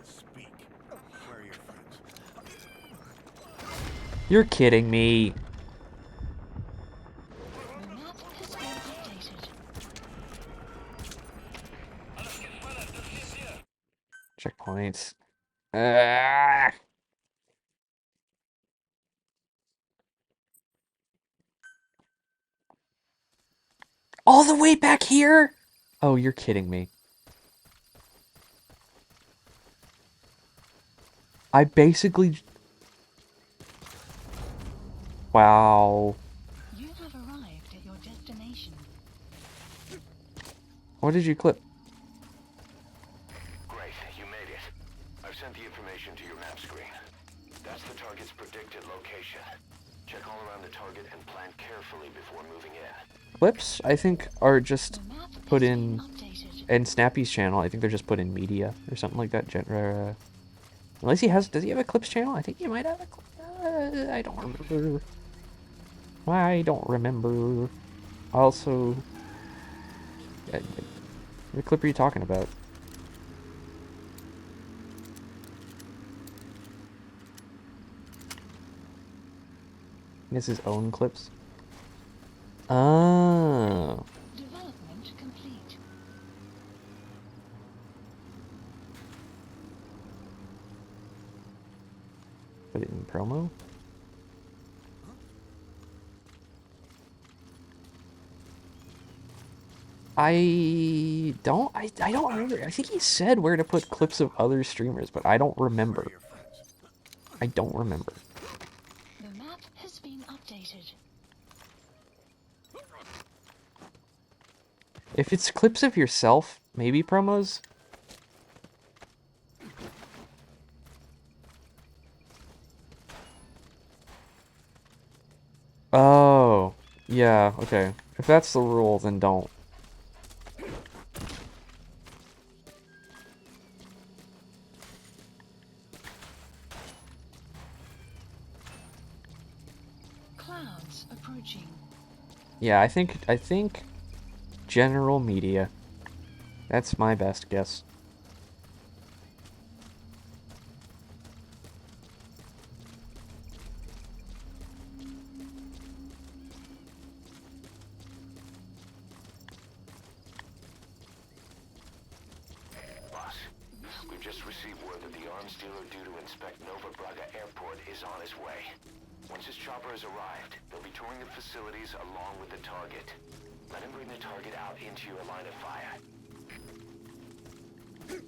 Speak. Where are your friends? You're kidding me. The map has been updated. Checkpoints. Ah! All the way back here? Oh, you're kidding me. I basically... Wow. You have arrived at your destination. What did you clip? Great, you made it. I've sent the information to your map screen. That's the target's predicted location. Check all around the target and plan carefully before moving in. Clips, I think, are just The map put has in... been updated. And Snappy's channel, I think they're just put in media or something like that. Unless he has... Does he have a clips channel? I think he might have a... I don't remember. I don't remember. Also... What clip are you talking about? He has his own clips? Oh. Development complete. Put it in promo? I don't remember. I think he said where to put clips of other streamers, but I don't Where remember. are your friends? I don't remember. The map has been updated. If it's clips of yourself, maybe promos? Oh, yeah, okay. If that's the rule, then don't. Clouds approaching. Yeah, I think general media. That's my best guess. Boss, we've just received word that the arms dealer due to inspect Nova Braga Airport is on his way. Once his chopper has arrived, they'll be touring the facilities along with the target. Let him bring the target out into your line of fire.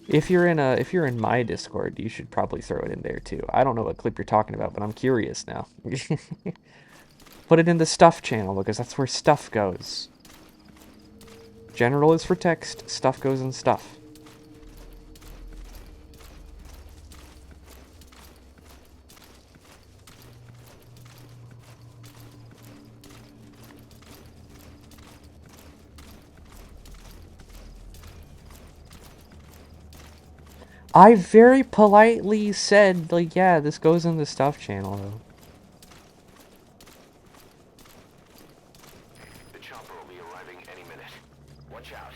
If you're in my Discord, you should probably throw it in there too. I don't know what clip you're talking about, but I'm curious now. Put it in the stuff channel because that's where stuff goes. General is for text, stuff goes in stuff. I very politely said, like, yeah, this goes in the stuff channel, though. The chopper will be arriving any minute. Watch out.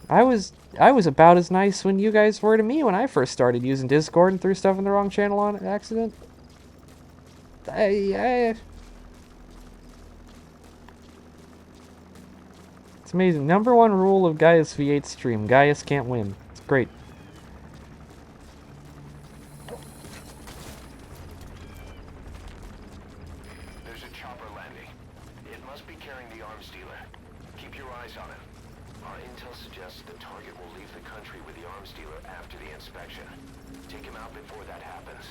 I was about as nice when you guys were to me when I first started using Discord and threw stuff in the wrong channel on accident. It's amazing. #1 rule of Gaius V8 stream. Gaius can't win. It's great. There's a chopper landing. It must be carrying the arms dealer. Keep your eyes on him. Our intel suggests the target will leave the country with the arms dealer after the inspection. Take him out before that happens.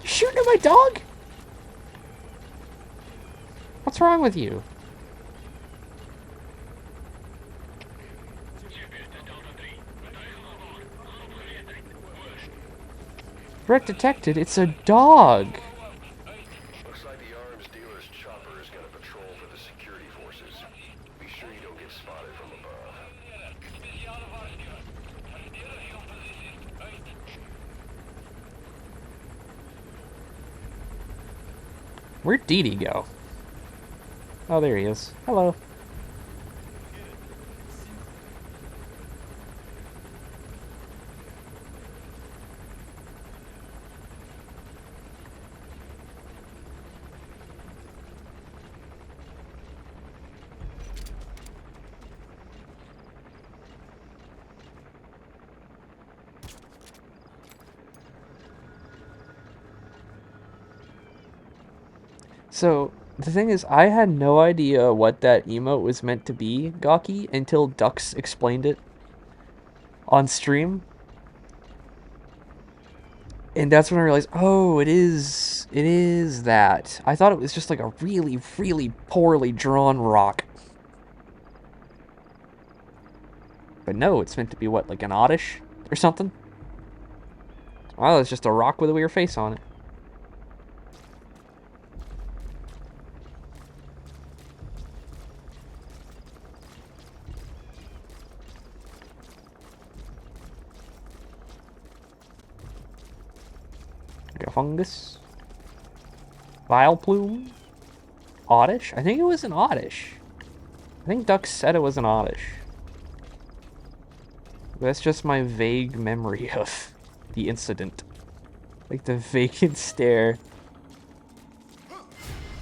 You're shooting at my dog? What's wrong with you? Threat detected. It's a dog. Looks like the arms dealer's chopper is gonna patrol for the security forces. Be sure you don't get spotted from above. Where'd Dee Dee go? Oh, there he is. Hello. So, the thing is, I had no idea what that emote was meant to be, Gawky, until Dux explained it on stream. And that's when I realized, oh, it is that. I thought it was just like a really, really poorly drawn rock. But no, it's meant to be what, like an oddish or something? Well, it's just a rock with a weird face on it. Like a fungus. Vile plume. Oddish? I think it was an oddish. I think Duck said it was an oddish. That's just my vague memory of the incident. Like the vacant stare.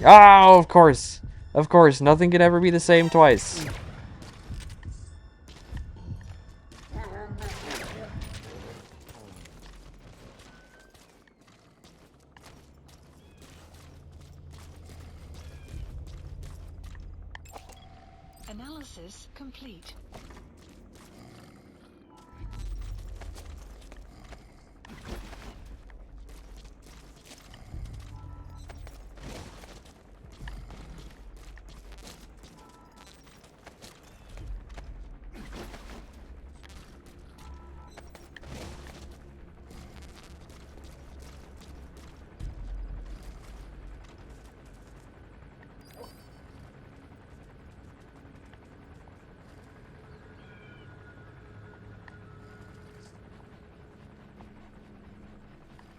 Oh, of course. Of course, nothing could ever be the same twice. Analysis complete.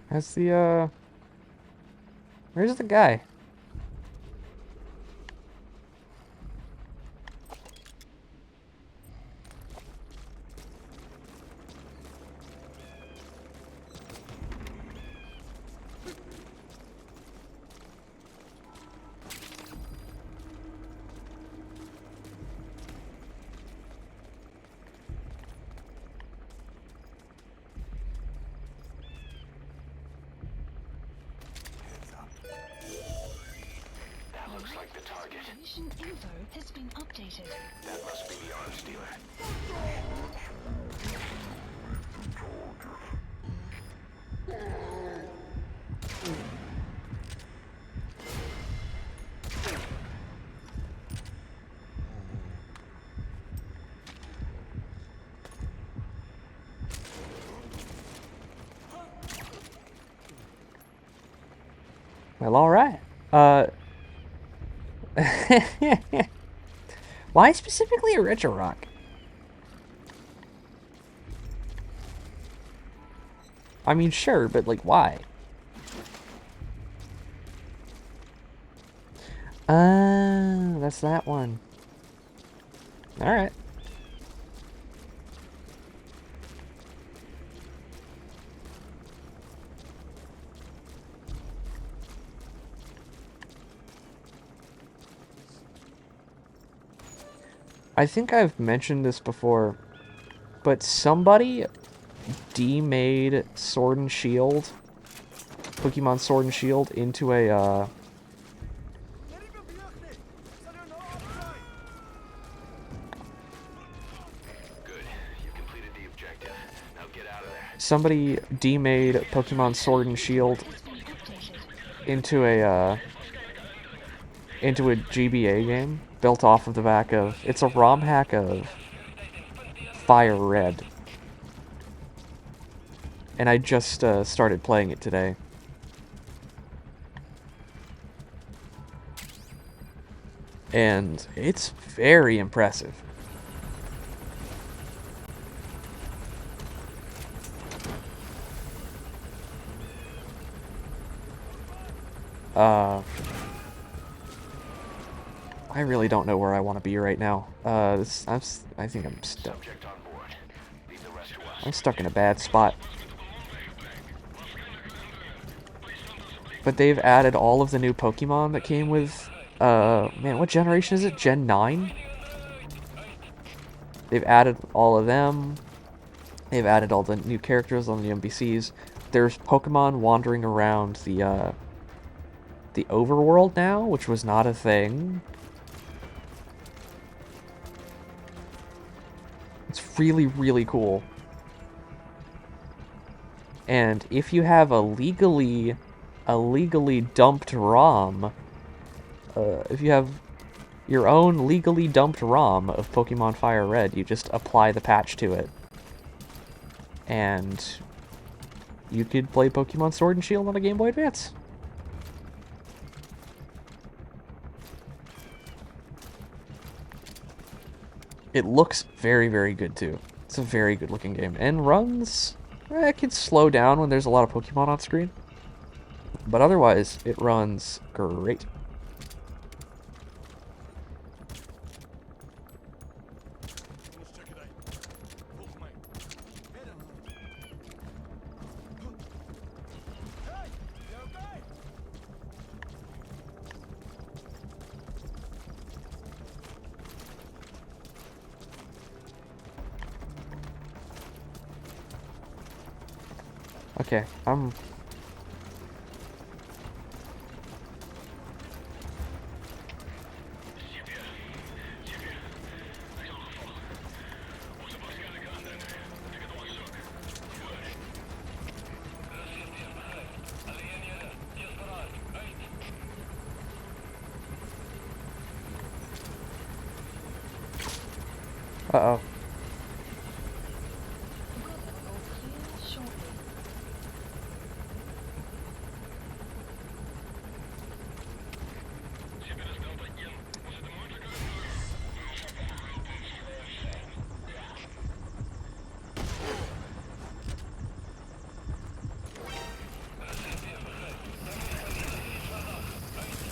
That's the, where's the guy? looks like the target. Mission info has been updated. That must be the arms dealer. Well, alright. Why specifically a retro rock? I mean, sure, but like, why? That's that one. Alright. I think I've mentioned this before, but somebody demade Sword and Shield, Pokemon Sword and Shield, into a, Good. You completed the objective. Now get out of there. somebody demade Pokemon Sword and Shield into a GBA game built off of the back of, it's a ROM hack of Fire Red. And I just started playing it today. And it's very impressive. I really don't know where I want to be right now. I think I'm stuck. Subject on board. Leave the rest to us. I'm stuck in a bad spot. But they've added all of the new Pokemon that came with, man, what generation is it? Gen 9? They've added all of them. They've added all the new characters on the NPCs. There's Pokemon wandering around the overworld now, which was not a thing. It's really, really cool. And if you have a legally dumped ROM, if you have your own legally dumped ROM of Pokemon Fire Red, you just apply the patch to it. And you could play Pokemon Sword and Shield on a Game Boy Advance. It looks very, very good too. It's a very good looking game. And runs, it can slow down when there's a lot of Pokemon on screen. But otherwise, it runs great. Okay, uh-oh.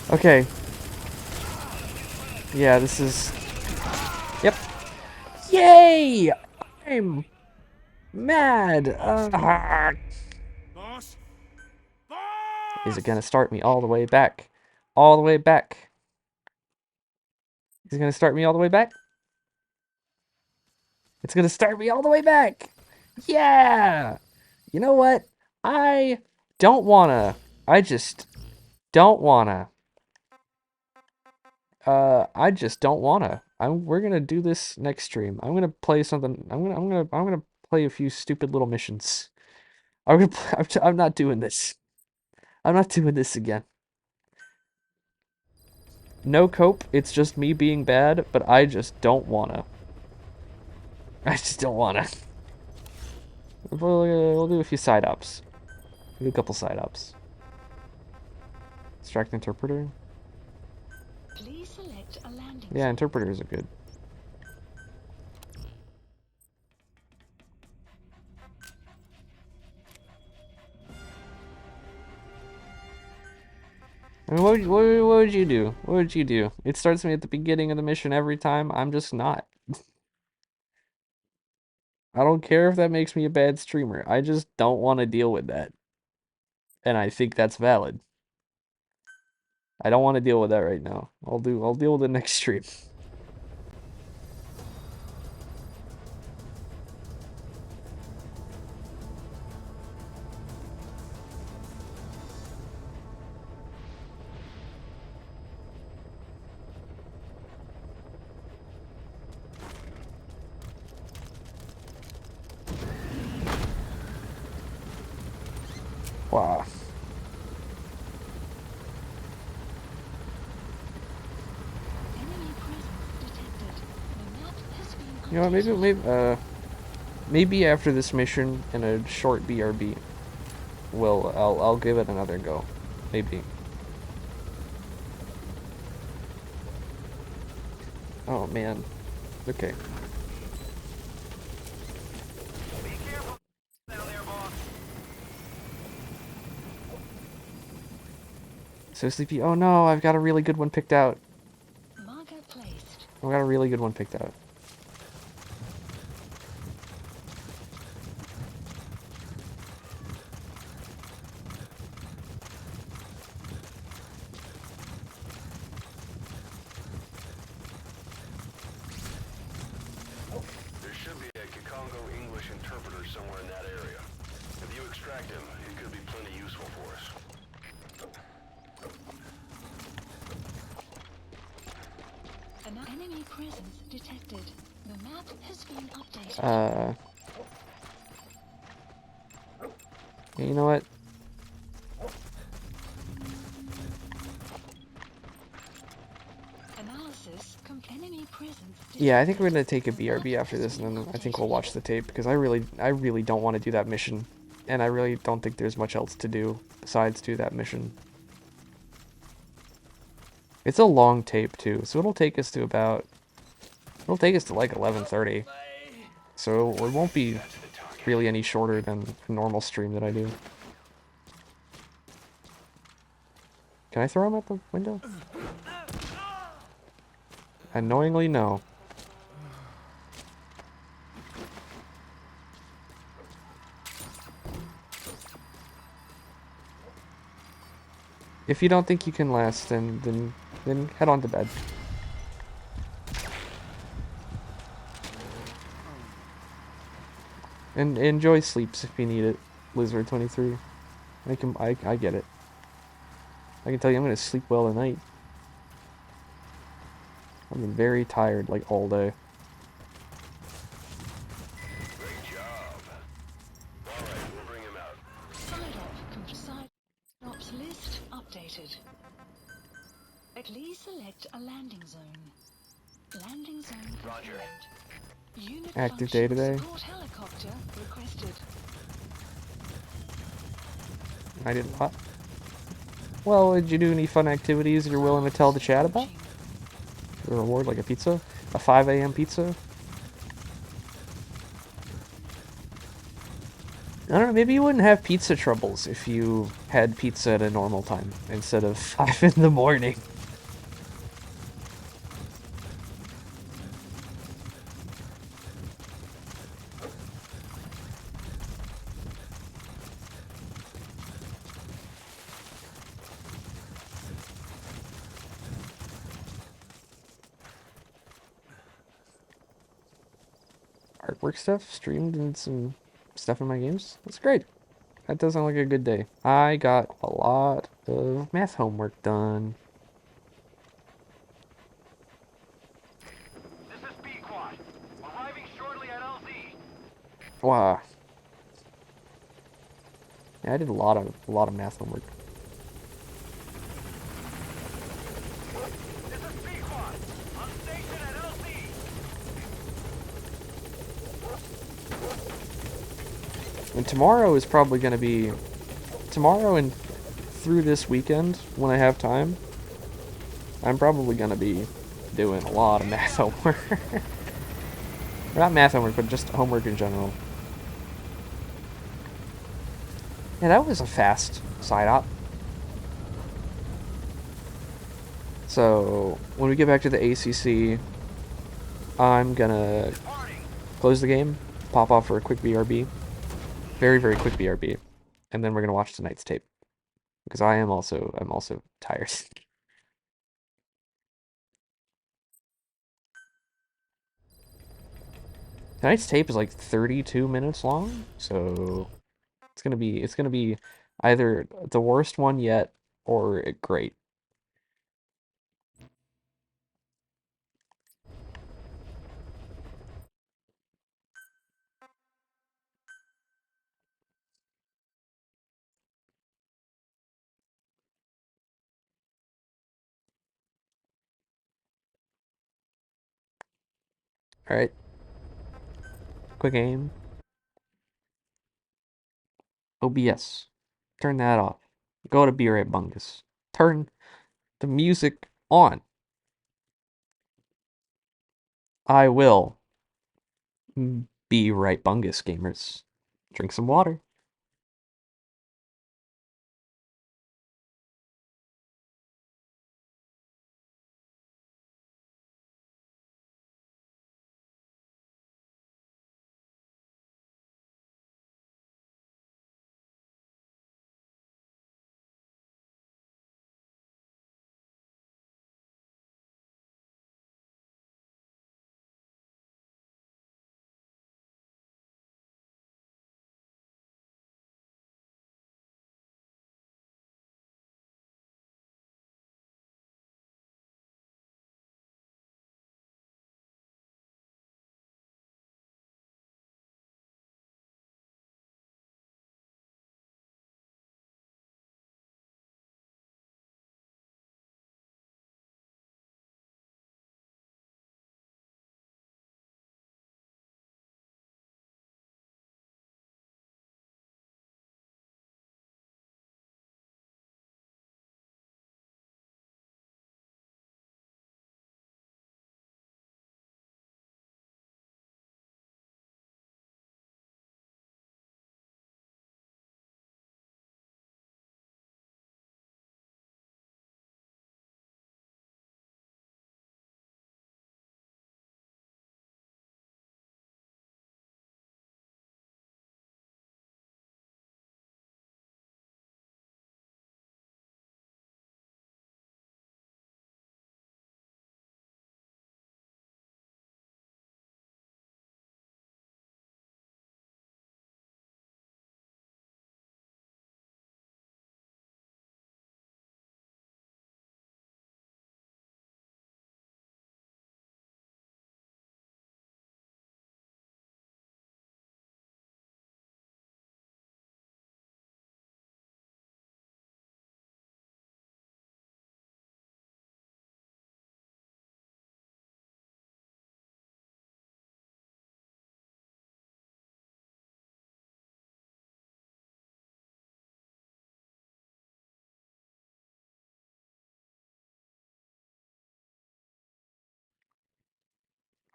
Okay. Yeah, this is... Yep. Yay! I'm mad! Boss? Is it gonna start me all the way back? All the way back. Is it gonna start me all the way back? It's gonna start me all the way back! Yeah! You know what? I don't wanna. I just don't wanna. I just don't wanna. We're gonna do this next stream. I'm gonna play something. I'm gonna play a few stupid little missions. I'm not doing this. I'm not doing this again. No cope. It's just me being bad, but I just don't wanna. I just don't wanna. We'll do a few side ups. Do a couple side ups. Distract interpreter. Please select a landing Yeah, zone. interpreters are good. I mean, what would you do? What would you do? It starts me at the beginning of the mission every time. I'm just not. I don't care if that makes me a bad streamer. I just don't want to deal with that. And I think that's valid. I don't want to deal with that right now. I'll deal with it next stream. Wow. Enemy presence detected. The map has been You know what, updated. maybe after this mission and a short BRB, I'll give it another go. Maybe. Oh man. Okay. Be careful down there, boss. So sleepy. Oh no, I've got a really good one picked out. Marker placed. I've got a really good one picked out. There should be a Congo English interpreter somewhere in that area. If you extract him, it could be plenty useful for us. An enemy presence detected. The map has been updated. You know what? Analysis. Enemy presence detected. Yeah, I think we're gonna take a BRB after this, and then I think we'll watch the tape because I really don't want to do that mission, and I really don't think there's much else to do besides do that mission. It's a long tape too, so it'll take us to like 11:30. So it won't be really any shorter than a normal stream that I do. Can I throw him out the window? Annoyingly, no. If you don't think you can last, then head on to bed. And enjoy sleeps if you need it, Lizard23. I get it. I can tell you I'm gonna sleep well tonight. I've been very tired, like, all day. Great job. All right, we'll bring him out. Side ops list updated. Please select a landing zone. Landing zone Roger. confirmed. Unit Active function day-to-day. support helicopter requested. I did what? Well, did you do any fun activities you're willing to tell the chat about? A reward like a pizza? A 5 a.m. pizza? I don't know, maybe you wouldn't have pizza troubles if you had pizza at a normal time instead of 5 in the morning. Artwork stuff, streamed and some stuff in my games. That's great. That does sound like a good day. I got a lot of math homework done. Wow. Yeah, I did a lot of math homework. This is Sequan. On station at LZ. And tomorrow is probably going to be tomorrow and through this weekend when I have time. I'm probably going to be doing a lot of math homework. Or not math homework, but just homework in general. Yeah, that was a fast side op. So when we get back to the ACC, I'm gonna Departing. close the game, pop off for a quick BRB, very very quick BRB, and then we're gonna watch tonight's tape because I'm also tired. Tonight's tape is like 32 minutes long, so it's gonna be either the worst one yet or great. All right, quick aim, OBS, turn that off. Go to Be Right Bungus. Turn the music on. I will be right bungus gamers. Drink some water.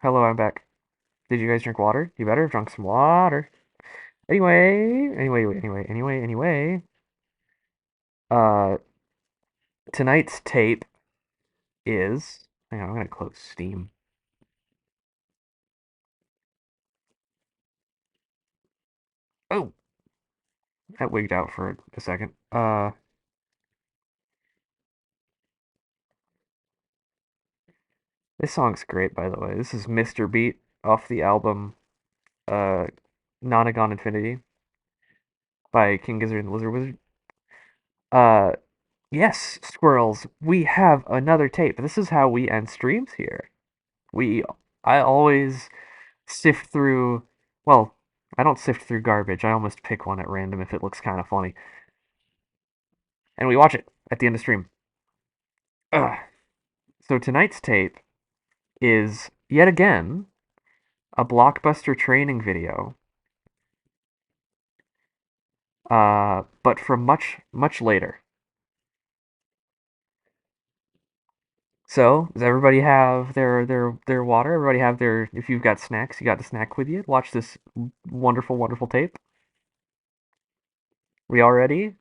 Hello, I'm back. Did you guys drink water? You better have drunk some water. Anyway. Uh, tonight's tape is. Hang on, I'm gonna close Steam. Oh, that wigged out for a second. This song's great, by the way. This is Mr. Beat off the album uh, Nonagon Infinity by King Gizzard and the Lizard Wizard. Uh, yes, squirrels, we have another tape. This is how we end streams here. We, I always sift through, well, I don't sift through garbage. I almost pick one at random if it looks kind of funny. And we watch it at the end of stream. Ugh. So tonight's tape is, yet again, a Blockbuster training video. But from much, much later. So, does everybody have their water? Everybody have their, if you've got snacks, you got the snack with you. Watch this wonderful, wonderful tape. We all ready?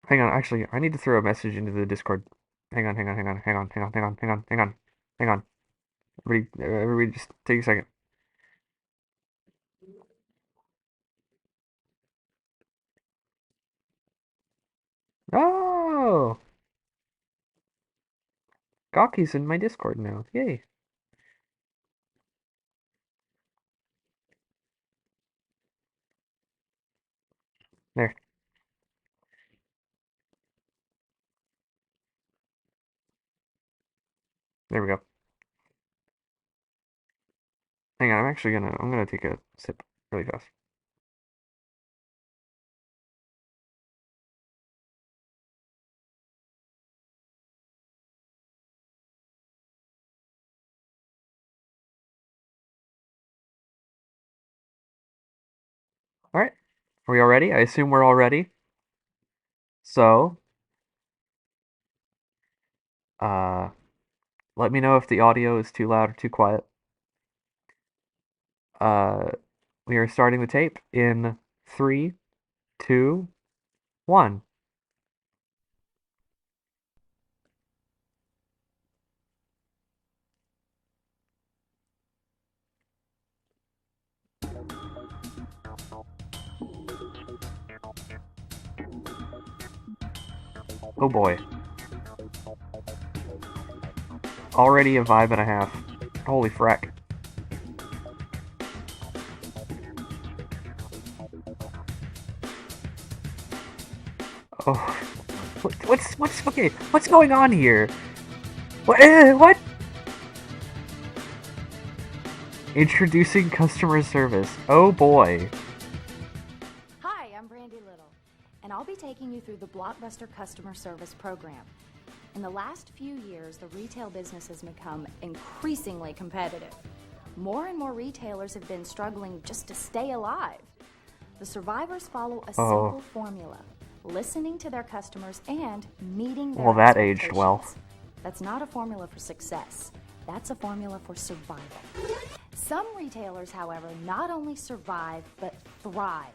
Hang on, actually, I need to throw a message into the Discord. Hang on, hang on, hang on, hang on, hang on, hang on, hang on, hang on, hang on. Everybody just take a second. Oh! Gawky's in my Discord now. Yay. There. There we go. Hang on, I'm gonna take a sip really fast. Alright. Are we all ready? I assume we're all ready. So, uh, let me know if the audio is too loud or too quiet. Uh, we are starting the tape in 3, 2, 1. Oh boy. Already a vibe and a half. Holy frack. Oh. What's okay? What's going on here? What? What? Introducing customer service. Oh boy. Hi, I'm Brandy Little, and I'll be taking you through the Blockbuster Customer Service Program. In the last few years, the retail business has become increasingly competitive. More and more retailers have been struggling just to stay alive. The survivors follow a simple formula: listening to their customers and meeting their Well, that aged well. expectations. That's not a formula for success. That's a formula for survival. Some retailers, however, not only survive, but thrive.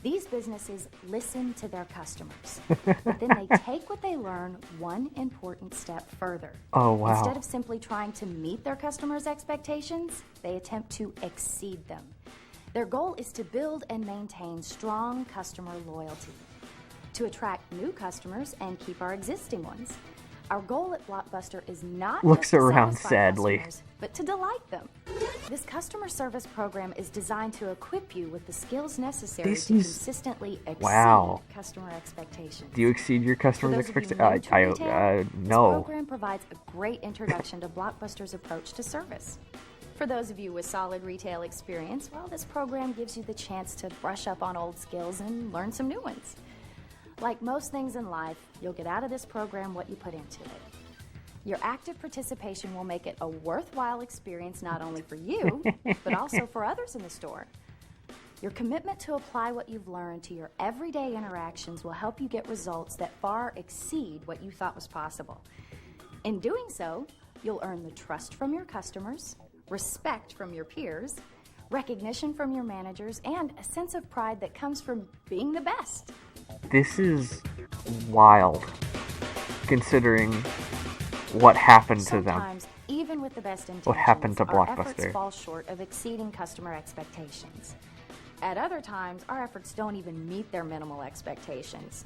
These businesses listen to their customers, but then they take what they learn one important step further. Oh, wow. Instead of simply trying to meet their customers' expectations, they attempt to exceed them. Their goal is to build and maintain strong customer loyalty, to attract new customers and keep our existing ones. Our goal at Blockbuster is not Looks just to around satisfy sadly. customers, but to delight them. This customer service program is designed to equip you with the skills necessary This to is- consistently exceed wow. customer expectations. Do you exceed your For customers' those of you expectations? new to retail, this No. program provides a great introduction to Blockbuster's approach to service. For those of you with solid retail experience, well, this program gives you the chance to brush up on old skills and learn some new ones. Like most things in life, you'll get out of this program what you put into it. Your active participation will make it a worthwhile experience not only for you, but also for others in the store. Your commitment to apply what you've learned to your everyday interactions will help you get results that far exceed what you thought was possible. In doing so, you'll earn the trust from your customers, respect from your peers, recognition from your managers, and a sense of pride that comes from being the best. This is wild, considering what happened to them. Sometimes, even with the best intentions, What happened to our Blockbuster? efforts fall short of exceeding customer expectations. At other times, our efforts don't even meet their minimal expectations.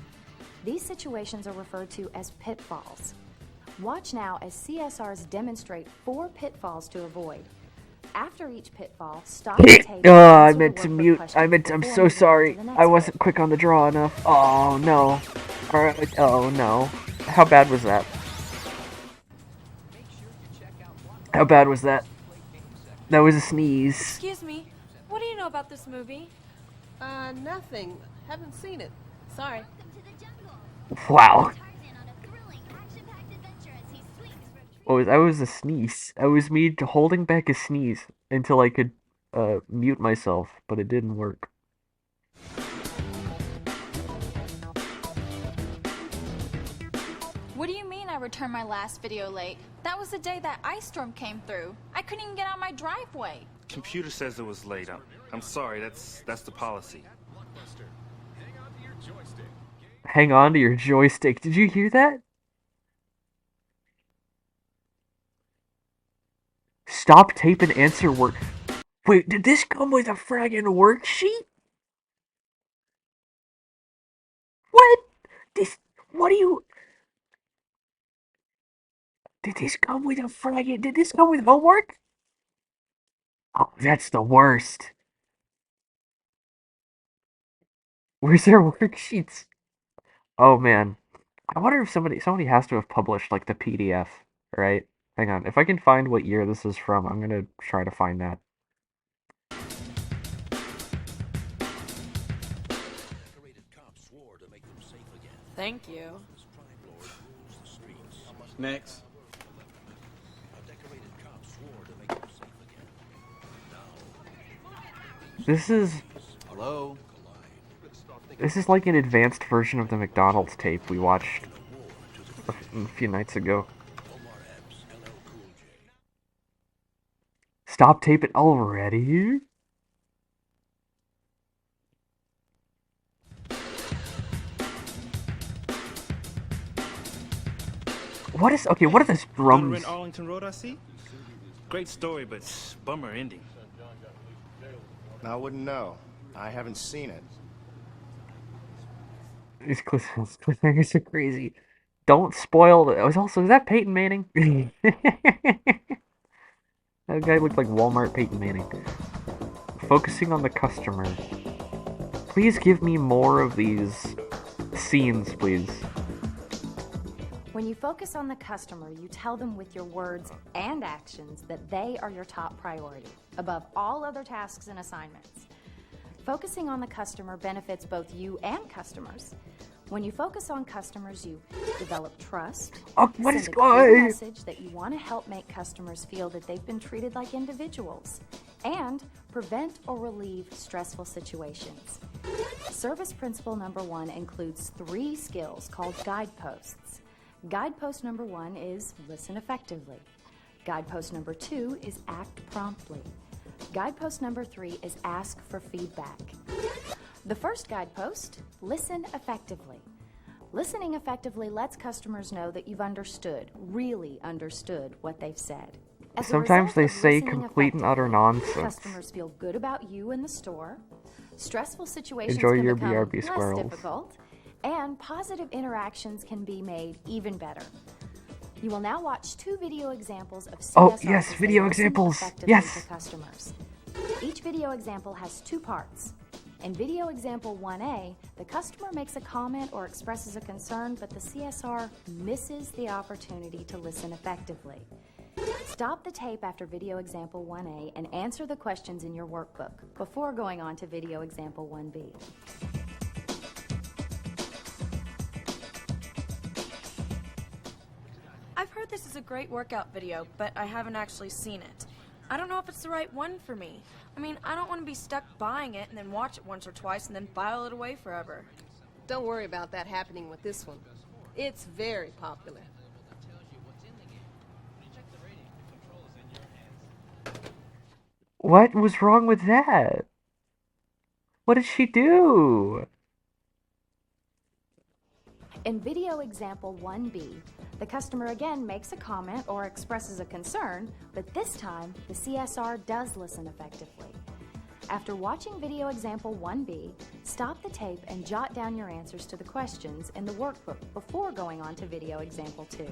These situations are referred to as pitfalls. Watch now as CSRs demonstrate 4 pitfalls to avoid. After each pitfall, stop the tape and I answer the meant to workbook mute. question I'm before so moving on sorry. to the next I wasn't bit. quick on the draw enough. Oh no. Alright. Oh no. How bad was that? How bad was that? That was a sneeze. Excuse me, what do you know about this movie? Nothing. Haven't seen it. Sorry. Wow. Oh, that was a sneeze. That was me holding back a sneeze until I could mute myself, but it didn't work. What do you mean I returned my last video late? That was the day that ice storm came through. I couldn't even get out my driveway. Computer says it was late. I'm sorry, that's the policy. Hang on to your joystick. Did you hear that? Stop, tape, and answer work. Wait, did this come with a friggin' worksheet? What? What do you... Did this come with homework? Oh, that's the worst. Where's their worksheets? Oh man. I wonder if somebody has to have published like the PDF, right? Hang on. If I can find what year this is from, I'm gonna try to find that. Thank you. Next. This is Hello? like an advanced version of the McDonald's tape we watched a few nights ago. Stop taping already? What are those drums? In Arlington Road, I see. Great story, but bummer ending. I wouldn't know. I haven't seen it. These cliffhangers are crazy. Don't spoil it. Is that Peyton Manning? That guy looked like Walmart Peyton Manning. Focusing on the customer. Please give me more of these scenes, please. When you focus on the customer, you tell them with your words and actions that they are your top priority, above all other tasks and assignments. Focusing on the customer benefits both you and customers. When you focus on customers, you develop trust, What is send a clear going? message that you want to help make customers feel that they've been treated like individuals, and prevent or relieve stressful situations. Service principle number 1 includes 3 skills called guideposts. Guidepost number 1 is listen effectively. Guidepost number 2 is act promptly. Guidepost number 3 is ask for feedback. The first guidepost, listen effectively. Listening effectively lets customers know that you've really understood what they've said. As a Sometimes result they of say listening complete and utter nonsense. customers feel good about you in the store. Stressful situations Enjoy can your become BRB less squirrels. difficult, and positive interactions can be made even better. You will now watch 2 video examples of CSRs Oh, yes, as they video listen examples. effectively Yes. to customers. Each video example has 2 parts. In video example 1A, the customer makes a comment or expresses a concern, but the CSR misses the opportunity to listen effectively. Stop the tape after video example 1A and answer the questions in your workbook before going on to video example 1B. I've heard this is a great workout video, but I haven't actually seen it. I don't know if it's the right one for me. I mean, I don't want to be stuck buying it and then watch it once or twice and then file it away forever. Don't worry about that happening with this one. It's very popular. What was wrong with that? What did she do? In video example 1B, the customer again makes a comment or expresses a concern, but this time the CSR does listen effectively. After watching video example 1B, stop the tape and jot down your answers to the questions in the workbook before going on to video example 2.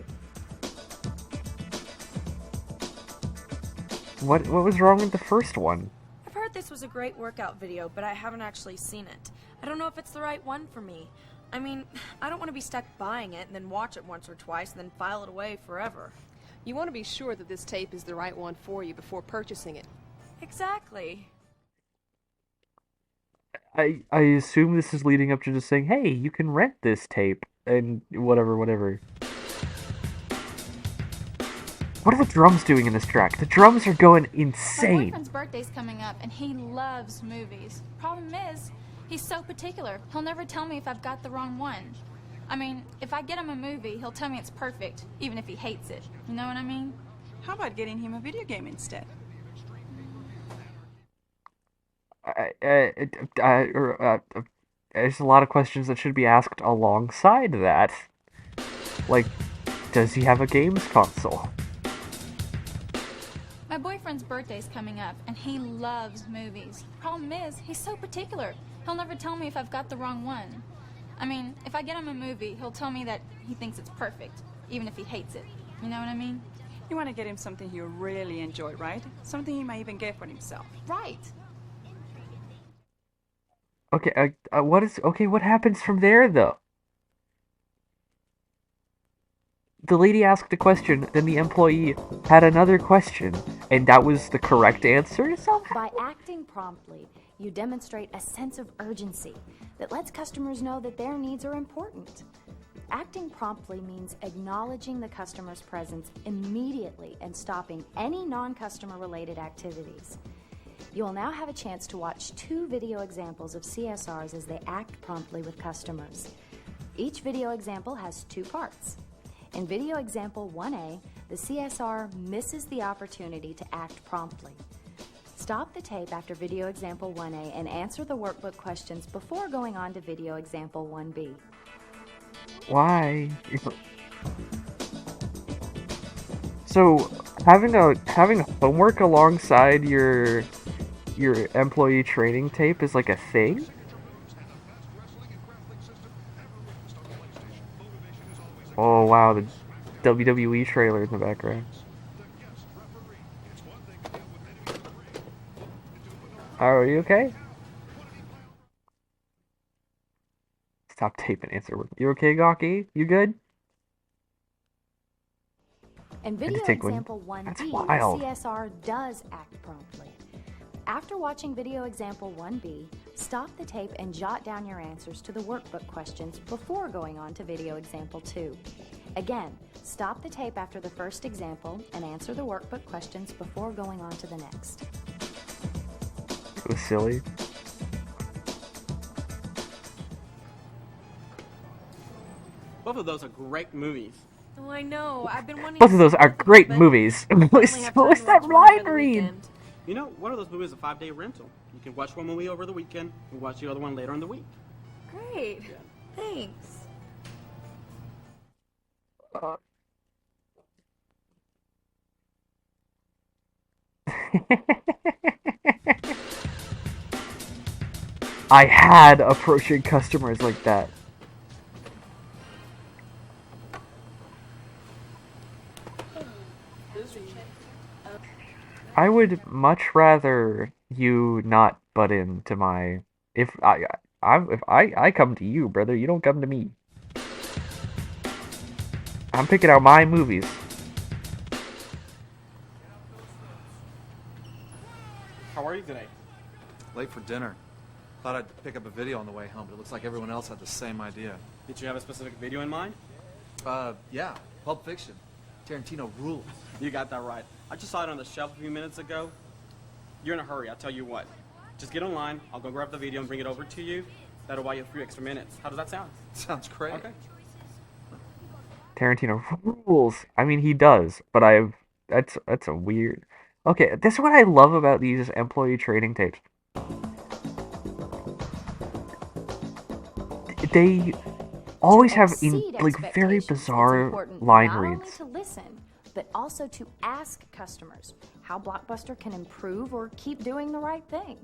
What was wrong with the first one? I've heard this was a great workout video, but I haven't actually seen it. I don't know if it's the right one for me. I mean, I don't want to be stuck buying it and then watch it once or twice and then file it away forever. You want to be sure that this tape is the right one for you before purchasing it. Exactly. I assume this is leading up to just saying, hey, you can rent this tape and whatever. What are the drums doing in this track? The drums are going My insane. boyfriend's birthday's coming up, and he loves movies. Problem is, he's so particular. He'll never tell me if I've got the wrong one. I mean, if I get him a movie, he'll tell me it's perfect, even if he hates it. You know what I mean? How about getting him a video game instead? There's a lot of questions that should be asked alongside that. Like, does he have a games console? My boyfriend's birthday's coming up, and he loves movies. Problem is, he's so particular. He'll never tell me if I've got the wrong one. I mean, if I get him a movie, he'll tell me that he thinks it's perfect, even if he hates it. You know what I mean? You want to get him something he'll really enjoy, right? Something he might even get for himself. Right. Okay, what happens from there, though? The lady asked a question, then the employee had another question, and that was the correct answer somehow? By acting promptly, you demonstrate a sense of urgency that lets customers know that their needs are important. Acting promptly means acknowledging the customer's presence immediately and stopping any non-customer related activities. You will now have a chance to watch 2 video examples of CSRs as they act promptly with customers. Each video example has 2 parts. In video example 1A, the CSR misses the opportunity to act promptly. Stop the tape after video example 1A and answer the workbook questions before going on to video example 1B. Why? So, having homework alongside your employee training tape is like a thing? Oh wow, the WWE trailer in the background. Are you okay? Stop tape and answer. You okay, Gawky? You good? In video example 1B, the CSR does act promptly. After watching video example 1B, stop the tape and jot down your answers to the workbook questions before going on to video example 2. Again, stop the tape after the first example and answer the workbook questions before going on to the next. It was silly. Both of those are great movies. Oh, I know. I've been wanting Both of those are great movies. What was that line read? You know, one of those movies is a 5-day rental. You can watch one movie over the weekend and watch the other one later in the week. Great. Yeah. Thanks. I had approaching customers like that. I would much rather you not butt into my. If I come to you, brother, you don't come to me. I'm picking out my movies. How are you today? Late for dinner. Thought I'd pick up a video on the way home, but it looks like everyone else had the same idea. Did you have a specific video in mind? Yeah. Pulp Fiction. Tarantino rules. You got that right. I just saw it on the shelf a few minutes ago. You're in a hurry, I'll tell you what. Just get online, I'll go grab the video and bring it over to you. That'll buy you a few extra minutes. How does that sound? Sounds great. Okay. Tarantino rules. I mean, he does, but that's a weird. Okay, this is what I love about these employee training tapes. They always have very bizarre line reads. Not only to listen, but also to ask customers how Blockbuster can improve or keep doing the right thing.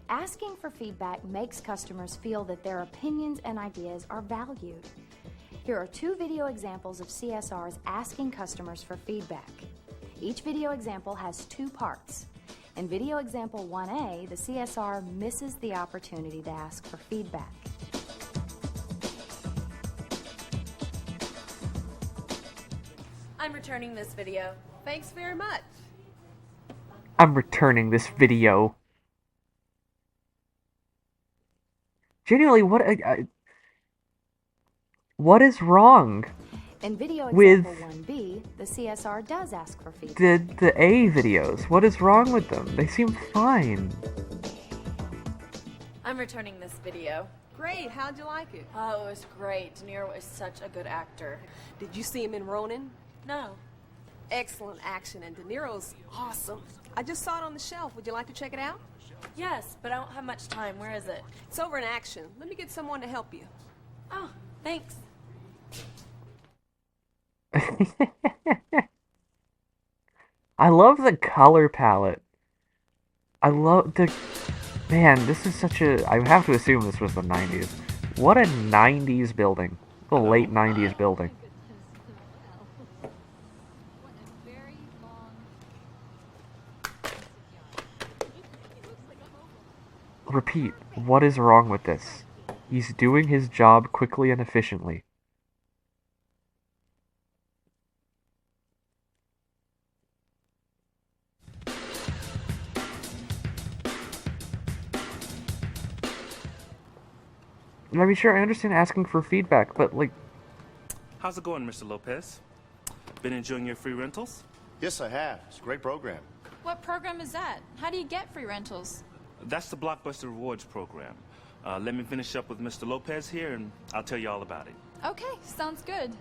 Asking for feedback makes customers feel that their opinions and ideas are valued. Here are 2 video examples of CSRs asking customers for feedback. Each video example has 2 parts. In video example 1A, the CSR misses the opportunity to ask for feedback. I'm returning this video. Thanks very much. I'm returning this video. Genuinely, what is wrong In video with example 1B, the CSR does ask for feedback. the A videos? What is wrong with them? They seem fine. I'm returning this video. Great, how'd you like it? Oh, it was great. De Niro is such a good actor. Did you see him in Ronin? No. Excellent action, and De Niro's awesome. I just saw it on the shelf. Would you like to check it out? Yes, but I don't have much time. Where is it? It's over in Action. Let me get someone to help you. Oh, thanks. I love the color palette. I love the... Man, this is such a... I have to assume this was the 90s. What a 90s building. A late 90s building. Repeat, what is wrong with this? He's doing his job quickly and efficiently. I mean, sure, I understand asking for feedback, but, like... How's it going, Mr. Lopez? Been enjoying your free rentals? Yes, I have. It's a great program. What program is that? How do you get free rentals? That's the Blockbuster Rewards program. Let me finish up with Mr. Lopez here, and I'll tell you all about it. Okay, sounds good.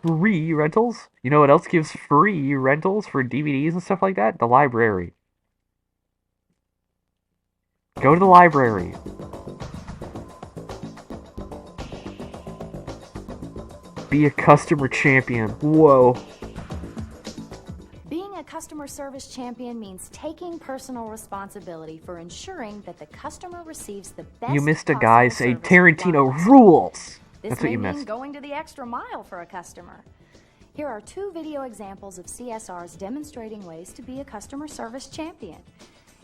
Free rentals? You know what else gives free rentals for DVDs and stuff like that? The library. Go to the library. Be a customer champion. Whoa. Being a customer service champion means taking personal responsibility for ensuring that the customer receives the best You missed a possible guy say service Tarantino from Blockbuster. rules. This That's what may you mean missed. going to the extra mile for a customer. Here are 2 video examples of CSRs demonstrating ways to be a customer service champion.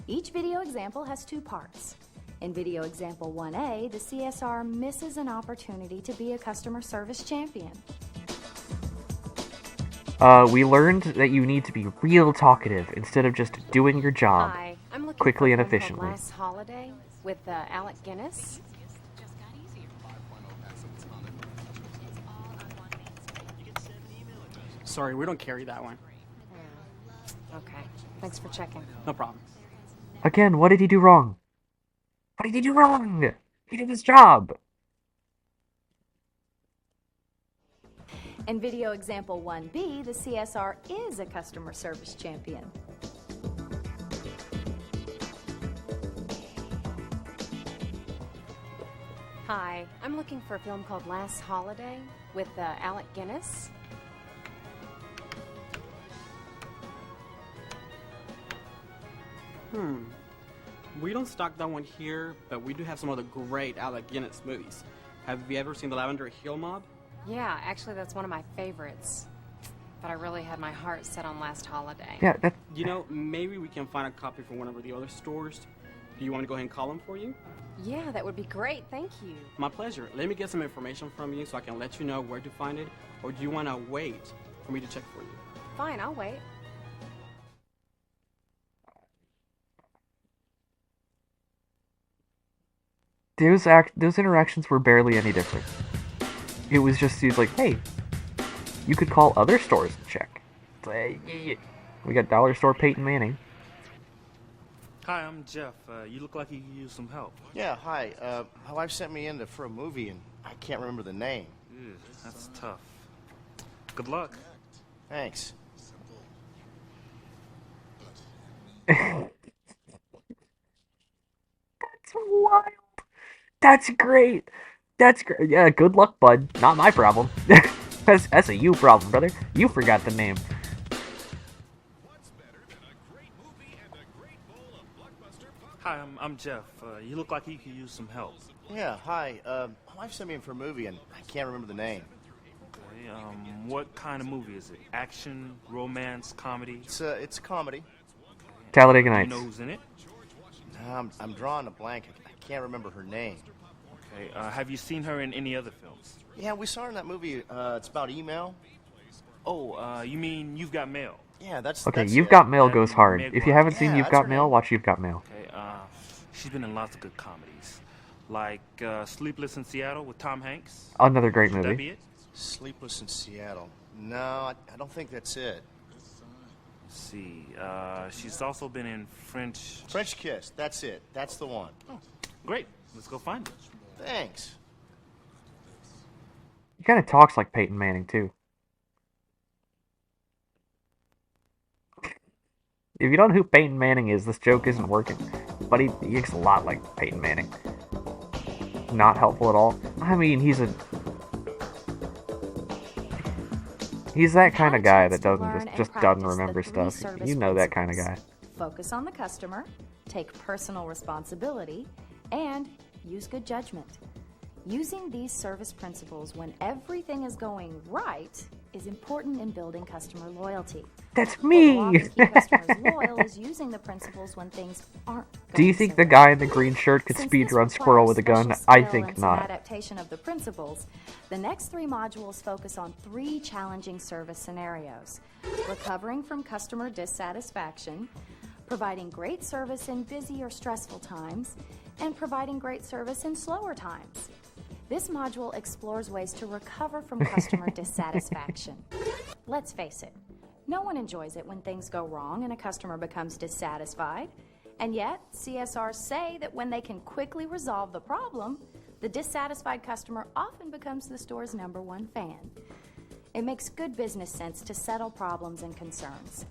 Each video example has 2 parts. In video example 1A, the CSR misses an opportunity to be a customer service champion. We learned that you need to be real talkative instead of just doing your job Hi, I'm looking quickly for and a film called efficiently. Last Holiday with Alec Guinness. Sorry, we don't carry that one. Okay, thanks for checking. No problem. Again, what did he do wrong? What did he do wrong? He did his job. In video example 1B, the CSR is a customer service champion. Hi, I'm looking for a film called Last Holiday with Alec Guinness. We don't stock that one here, but we do have some other great Alec Guinness movies. Have you ever seen The Lavender Hill Mob? Yeah, actually that's one of my favorites. But I really had my heart set on Last Holiday. Yeah, that... You know, maybe we can find a copy from one of the other stores. Do you want me to go ahead and call them for you? Yeah, that would be great, thank you. My pleasure. Let me get some information from you so I can let you know where to find it, or do you want to wait for me to check for you? Fine, I'll wait. Those interactions were barely any different. It was just, he's like, hey, you could call other stores and check. It's like, yeah. We got Dollar Store Peyton Manning. Hi, I'm Jeff. You look like you could use some help. Yeah, hi. My wife sent me in for a movie, and I can't remember the name. Ew, that's tough. Good luck. Thanks. That's wild. That's great. That's great. Yeah, good luck, bud. Not my problem. That's a you problem, brother. You forgot the name. Hi, I'm Jeff. You look like you could use some help. Yeah, hi. My wife sent me in for a movie, and I can't remember the name. Okay, what kind of movie is it? Action, romance, comedy? It's a comedy. Talladega Do you Nights. know who's in it? I'm drawing a blank. I can't remember her name. Okay, have you seen her in any other films? Yeah, we saw her in that movie. It's about email. Oh, you mean You've Got Mail? Yeah, that's Okay, that's You've it. Got Mail And goes hard. Meg If you Ryan. haven't seen Yeah, You've that's her Got Mail, name. watch You've Got Mail. Okay, she's been in lots of good comedies, like Sleepless in Seattle with Tom Hanks. Another great Should that movie. be it? Sleepless in Seattle. No, I don't think that's it. Let's see. She's also been in French. French Kiss. That's it. That's the one. Oh, great. Let's go find it. Thanks. He kind of talks like Peyton Manning, too. If you don't know who Peyton Manning is, this joke isn't working. But he looks a lot like Peyton Manning. Not helpful at all. I mean, he's that kind of guy that just doesn't remember stuff. You know that kind of guy. Focus on the customer, take personal responsibility, and use good judgment. Using these service principles when everything is going right is important in building customer loyalty. That's What will me! often keep customers loyal is using the principles when things aren't Do you going think so the well. guy in the green shirt could Since speed this run requires Squirrel with a gun? special I skill think and some not. adaptation of the principles, the next 3 modules focus on 3 challenging service scenarios: recovering from customer dissatisfaction, providing great service in busy or stressful times, and providing great service in slower times. This module explores ways to recover from customer dissatisfaction. Let's face it, no one enjoys it when things go wrong and a customer becomes dissatisfied. And yet, CSRs say that when they can quickly resolve the problem, the dissatisfied customer often becomes the store's #1 fan. It makes good business sense to settle problems and concerns.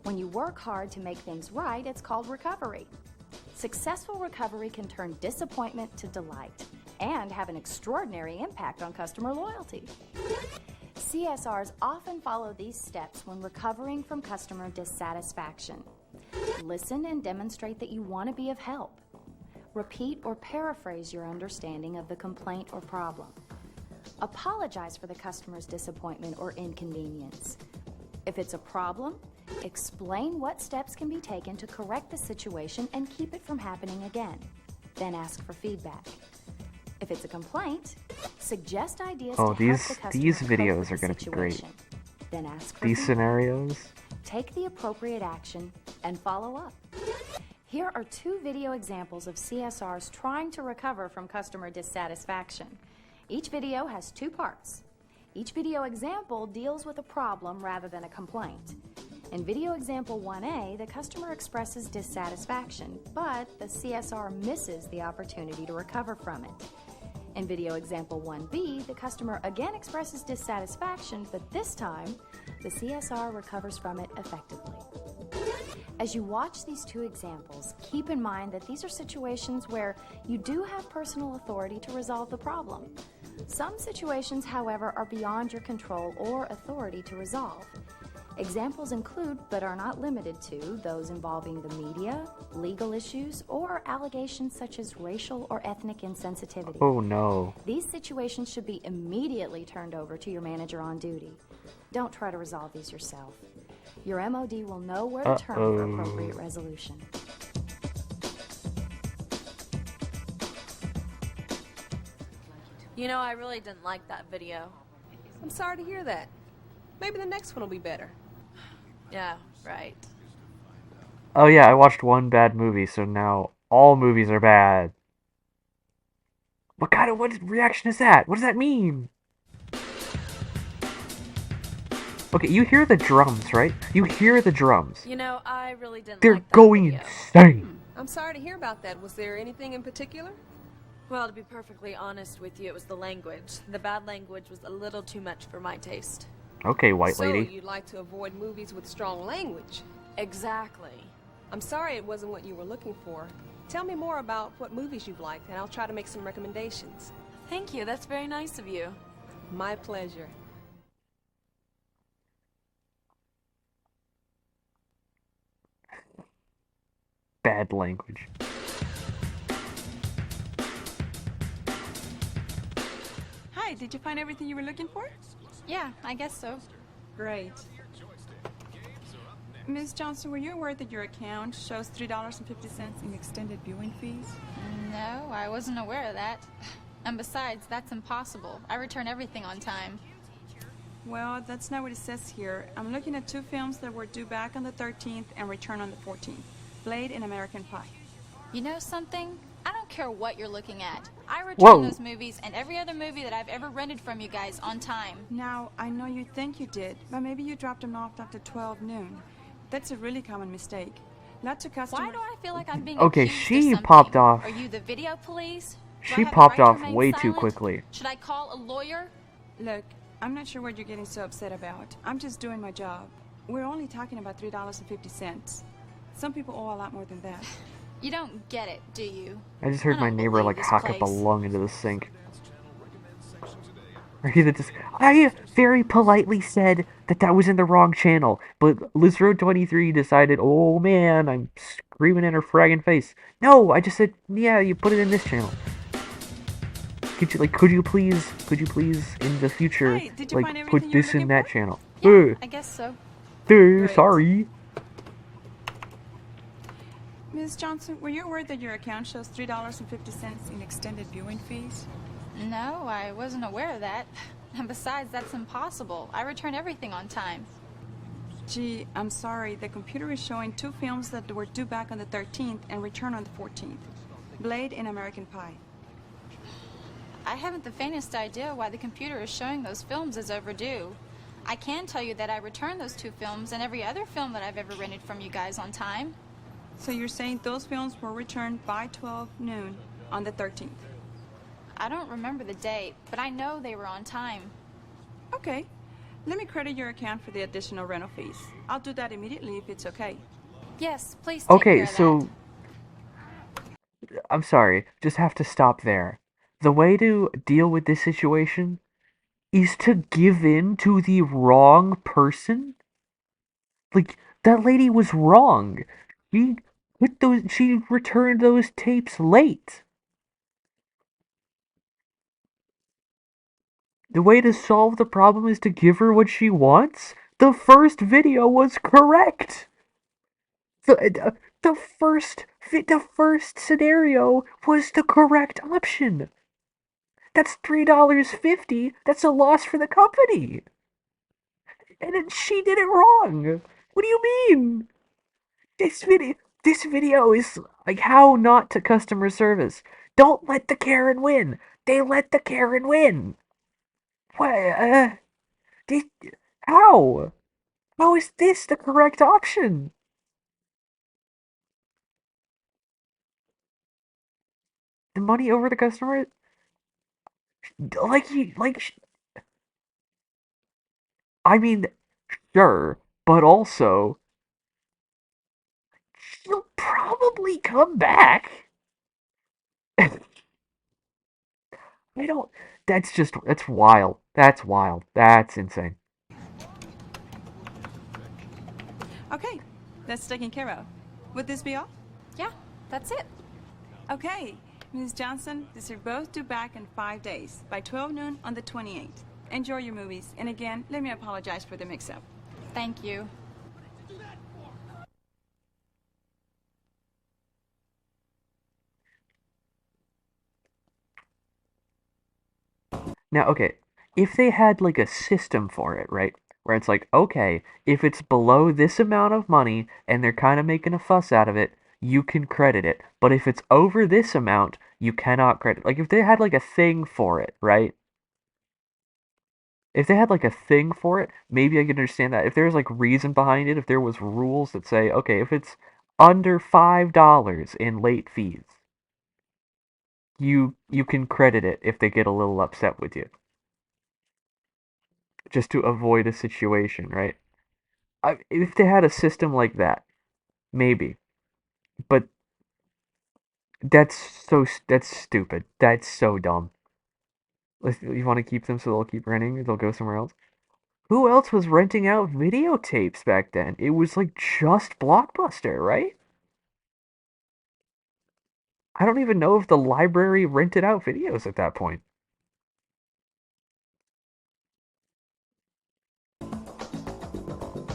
When you work hard to make things right, it's called recovery. Successful recovery can turn disappointment to delight and have an extraordinary impact on customer loyalty. CSRs often follow these steps when recovering from customer dissatisfaction. Listen and demonstrate that you want to be of help. Repeat or paraphrase your understanding of the complaint or problem. Apologize for the customer's disappointment or inconvenience. If it's a problem, explain what steps can be taken to correct the situation and keep it from happening again. Then ask for feedback. If it's a complaint, suggest ideas Oh, to help the customer these cope videos with are the going to be great. situation. Then ask for These feedback. scenarios. Take the appropriate action and follow up. Here are 2 video examples of CSRs trying to recover from customer dissatisfaction. Each video has 2 parts. Each video example deals with a problem rather than a complaint. In video example 1A, the customer expresses dissatisfaction, but the CSR misses the opportunity to recover from it. In video example 1B, the customer again expresses dissatisfaction, but this time, the CSR recovers from it effectively. As you watch these 2 examples, keep in mind that these are situations where you do have personal authority to resolve the problem. Some situations, however, are beyond your control or authority to resolve. Examples include, but are not limited to, those involving the media, legal issues, or allegations such as racial or ethnic insensitivity. Oh no. These situations should be immediately turned over to your manager on duty. Don't try to resolve these yourself. Your MOD will know where to turn for appropriate resolution. You know, I really didn't like that video. I'm sorry to hear that. Maybe the next one will be better. Yeah, right. Oh yeah, I watched one bad movie, so now all movies are bad. What reaction is that? What does that mean? Okay, you hear the drums, right? You hear the drums. You know, I really didn't They're like that going video. insane. I'm sorry to hear about that. Was there anything in particular? Well, to be perfectly honest with you, it was the language. The bad language was a little too much for my taste. Okay, white lady. So you'd like to avoid movies with strong language? Exactly. I'm sorry it wasn't what you were looking for. Tell me more about what movies you've liked, and I'll try to make some recommendations. Thank you. That's very nice of you. My pleasure. Bad language. Hi, did you find everything you were looking for? Yeah, I guess so. Great. Miss Johnson, were you aware that your account shows $3.50 in extended viewing fees? No, I wasn't aware of that. And besides, that's impossible. I return everything on time. Well, that's not what it says here. I'm looking at 2 films that were due back on the 13th and return on the 14th. Blade and American Pie. You know something? I don't care what you're looking at. I return Whoa. those movies and every other movie that I've ever rented from you guys on time. Now, I know you think you did, but maybe you dropped them off after 12 noon. That's a really common mistake. Lots of customers... Why do I feel like I'm being Okay, accused of she something? popped off. Are you the video police? Do I She have the popped right to off remain way too silent? quickly. Should I call a lawyer? Look, I'm not sure what you're getting so upset about. I'm just doing my job. We're only talking about $3.50. Some people owe a lot more than that. You don't get it, do you? I just heard my neighbor like hack up a lung into the sink. I very politely said that was in the wrong channel, but LizRoad23 decided, oh man, I'm screaming in her fragging face. No, I just said, yeah, you put it in this channel. Could you please in the future, Hey, did you find like, everything put you were this in looking that for? channel? Yeah, I guess so. Sorry. Ms. Johnson, were you aware that your account shows $3.50 in extended viewing fees? No, I wasn't aware of that. And besides, that's impossible. I return everything on time. Gee, I'm sorry. The computer is showing 2 films that were due back on the 13th and return on the 14th. Blade and American Pie. I haven't the faintest idea why the computer is showing those films as overdue. I can tell you that I returned those 2 films and every other film that I've ever rented from you guys on time. So you're saying those films were returned by 12 noon on the 13th? I don't remember the date, but I know they were on time. Okay. Let me credit your account for the additional rental fees. I'll do that immediately if it's okay. Yes, please take care Okay, of so I'm sorry, just have to stop there. The way to deal with this situation is to give in to the wrong person? Like, that lady was wrong. She returned those tapes late. The way to solve the problem is to give her what she wants? The first video was correct. The first scenario was the correct option. That's $3.50. That's a loss for the company. And then she did it wrong. What do you mean? This video is like how not to customer service. Don't let the Karen win. They let the Karen win. What? They, how? How is this the correct option? The money over the customer? I mean, sure, but also, she'll probably come back. I don't. That's wild. That's wild. That's insane. Okay, that's taken care of. Would this be all? Yeah, that's it. Okay, Ms. Johnson, these are both due back in 5 days, by 12 noon on the 28th. Enjoy your movies, and again, let me apologize for the mix-up. Thank you. Now, okay, if they had like a system for it, right? Where it's like, okay, if it's below this amount of money and they're kind of making a fuss out of it, you can credit it. But if it's over this amount, you cannot credit. Like if they had like a thing for it, right? If they had like a thing for it, maybe I could understand that. If there's like reason behind it, if there was rules that say, okay, if it's under $5 in late fees, you can credit it if they get a little upset with you. Just to avoid a situation, right? If they had a system like that, maybe. But that's stupid. That's so dumb. You want to keep them so they'll keep renting, or they'll go somewhere else? Who else was renting out videotapes back then? It was like just Blockbuster, right? I don't even know if the library rented out videos at that point.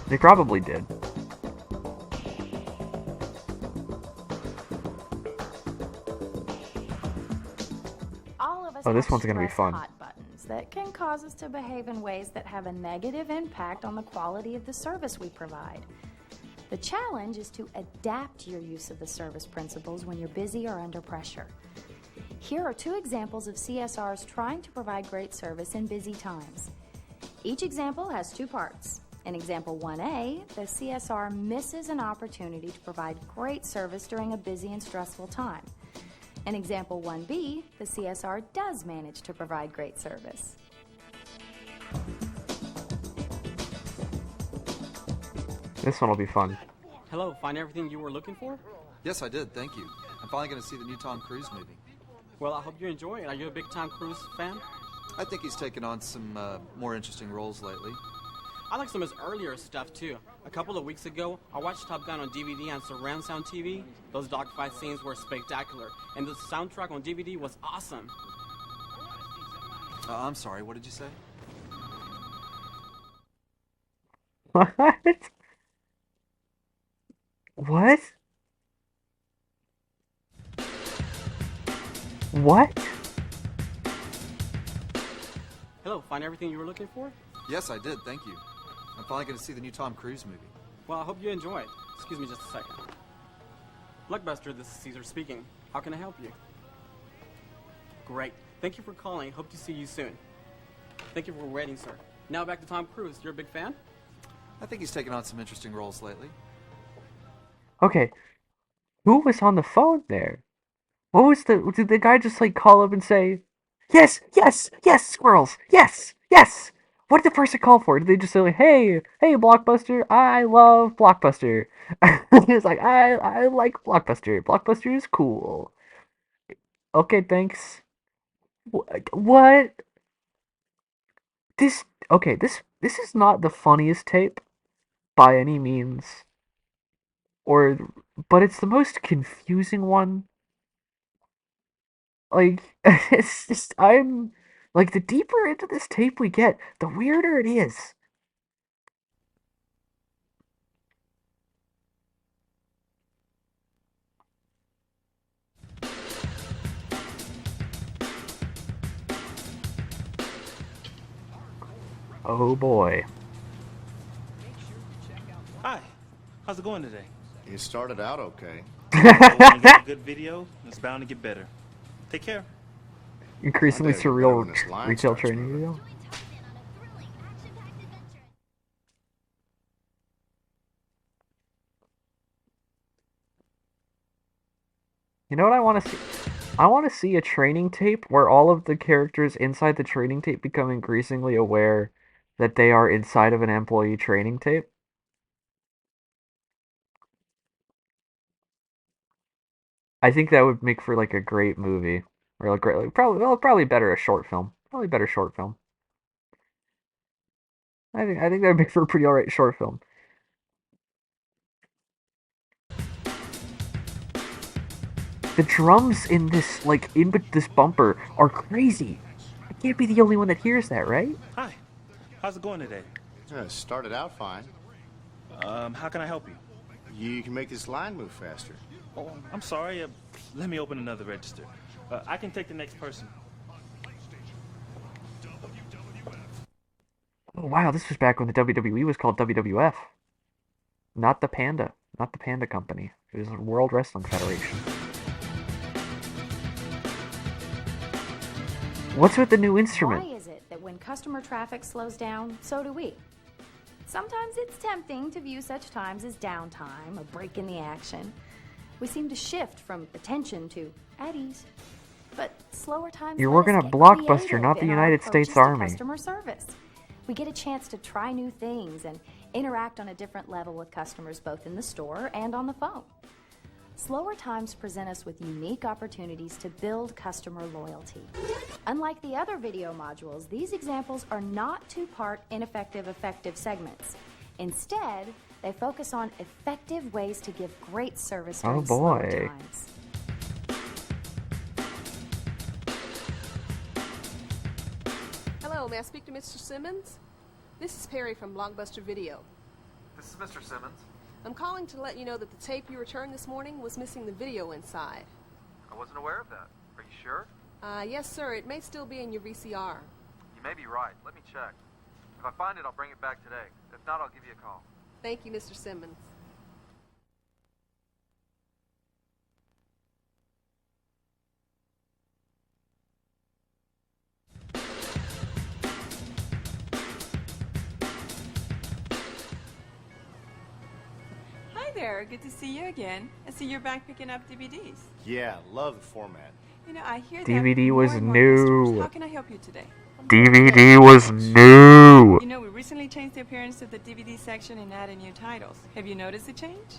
They probably did. All of us Oh, this have one's gonna be stress fun. hot buttons. that can cause us to behave in ways that have a negative impact on the quality of the service we provide. The challenge is to adapt your use of the service principles when you're busy or under pressure. Here are 2 examples of CSRs trying to provide great service in busy times. Each example has 2 parts. In example 1A, the CSR misses an opportunity to provide great service during a busy and stressful time. In example 1B, the CSR does manage to provide great service. This one will be fun. Hello, find everything you were looking for? Yes, I did, thank you. I'm finally going to see the new Tom Cruise movie. Well, I hope you enjoy it. Are you a big Tom Cruise fan? I think he's taken on some more interesting roles lately. I like some of his earlier stuff, too. A couple of weeks ago, I watched Top Gun on DVD on surround sound TV. Those dogfight scenes were spectacular, and the soundtrack on DVD was awesome. I'm sorry, what did you say? What? What? What? Hello, find everything you were looking for? Yes, I did, thank you. I'm finally going to see the new Tom Cruise movie. Well, I hope you enjoy it. Excuse me just a second. Blockbuster, this is Caesar speaking. How can I help you? Great. Thank you for calling. Hope to see you soon. Thank you for waiting, sir. Now back to Tom Cruise. You're a big fan? I think he's taken on some interesting roles lately. Okay. Who was on the phone there? What was did the guy just like call up and say, yes, yes, yes, squirrels, yes, yes? What did the person call for? Did they just say like, hey, Blockbuster, I love Blockbuster? He was like, I like Blockbuster. Blockbuster is cool. Okay, thanks. What? This is not the funniest tape by any means. But it's the most confusing one. Like, it's just, I'm, like, the deeper into this tape we get, the weirder it is. Oh boy. Hi, how's it going today? You started out okay. When you get a good video, it's bound to get better. Take care. Increasingly One day it'll be better when surreal this line retail starts training moving. video. You know what I want to see? I want to see a training tape where all of the characters inside the training tape become increasingly aware that they are inside of an employee training tape. I think that would make for like a great movie, or like great, like, probably better a short film. Probably better short film. I think that would make for a pretty alright short film. The drums in this this bumper are crazy. I can't be the only one that hears that, right? Hi, how's it going today? Yeah, it started out fine. How can I help you? You can make this line move faster. Oh, I'm sorry. Let me open another register. I can take the next person. Oh wow, this was back when the WWE was called WWF. Not the Panda Company. It was World Wrestling Federation. What's with the new instrument? Why is it that when customer traffic slows down, so do we? Sometimes it's tempting to view such times as downtime, a break in the action. We seem to shift from attention to at ease. But slower times You're let us working at get Blockbuster, creative not the in our United approaches States to Army. Customer service. We get a chance to try new things and interact on a different level with customers both in the store and on the phone. Slower times present us with unique opportunities to build customer loyalty. Unlike the other video modules, these examples are not two-part ineffective effective segments. Instead, they focus on effective ways to give great service during slower times. Hello, may I speak to Mr. Simmons? This is Perry from Blockbuster Video. This is Mr. Simmons. I'm calling to let you know that the tape you returned this morning was missing the video inside. I wasn't aware of that. Are you sure? Yes, sir. It may still be in your VCR. You may be right. Let me check. If I find it, I'll bring it back today. If not, I'll give you a call. Thank you, Mr. Simmons. Hi there, good to see you again. I see you're back picking up DVDs. Yeah, love the format. You know, I hear that DVD from was more and more customers. new. How can I help you today? DVD was new. You know, we recently changed the appearance of the DVD section and added new titles. Have you noticed the change?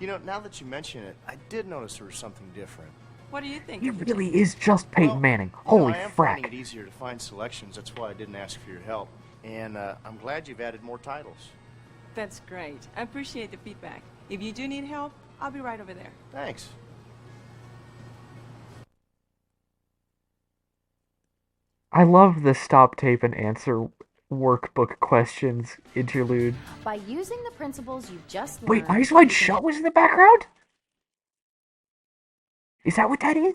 You know, now that you mention it, I did notice there was something different. What do you think? He of the really changes? is just Peyton Manning. You know, Holy I am frack. finding it easier to find selections. That's why I didn't ask for your help. And I'm glad you've added more titles. That's great. I appreciate the feedback. If you do need help, I'll be right over there. Thanks. I love the stop tape and answer workbook questions interlude. By using the principles you've just learned... Wait, Eyes Wide you can- Shut was in the background? Is that what that is?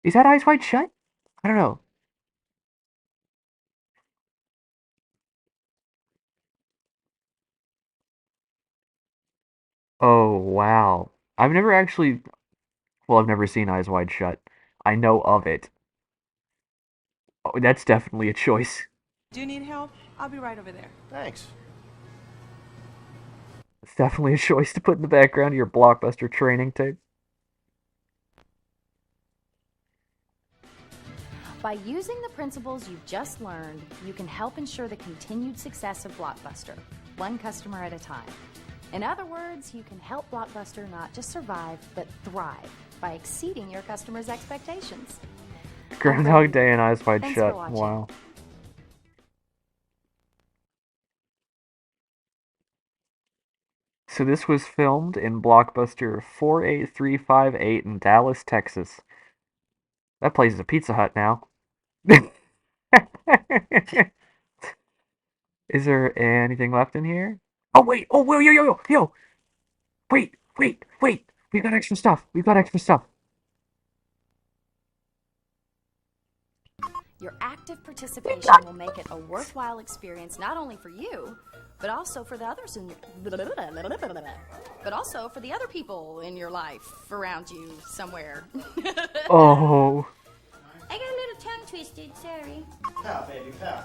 Is that Eyes Wide Shut? I don't know. Oh, wow. I've never actually... Well, I've never seen Eyes Wide Shut. I know of it. Oh, that's definitely a choice. Do you need help? I'll be right over there. Thanks. It's definitely a choice to put in the background of your Blockbuster training tape. By using the principles you've just learned, you can help ensure the continued success of Blockbuster, one customer at a time. In other words, you can help Blockbuster not just survive, but thrive by exceeding your customers' expectations. Groundhog Day and Eyes Wide Thanks for Shut. watching. Wow. So this was filmed in Blockbuster 48358 in Dallas, Texas. That place is a Pizza Hut now. Is there anything left in here? Oh wait! Oh wait! Yo yo yo yo! Wait! Wait! Wait! We've got extra stuff. We've got extra stuff. Your active participation will make it a worthwhile experience not only for you, but also for the others in but also for the other people in your life around you somewhere. Oh. I got a little tongue twisted, sorry. Pow, baby, pow.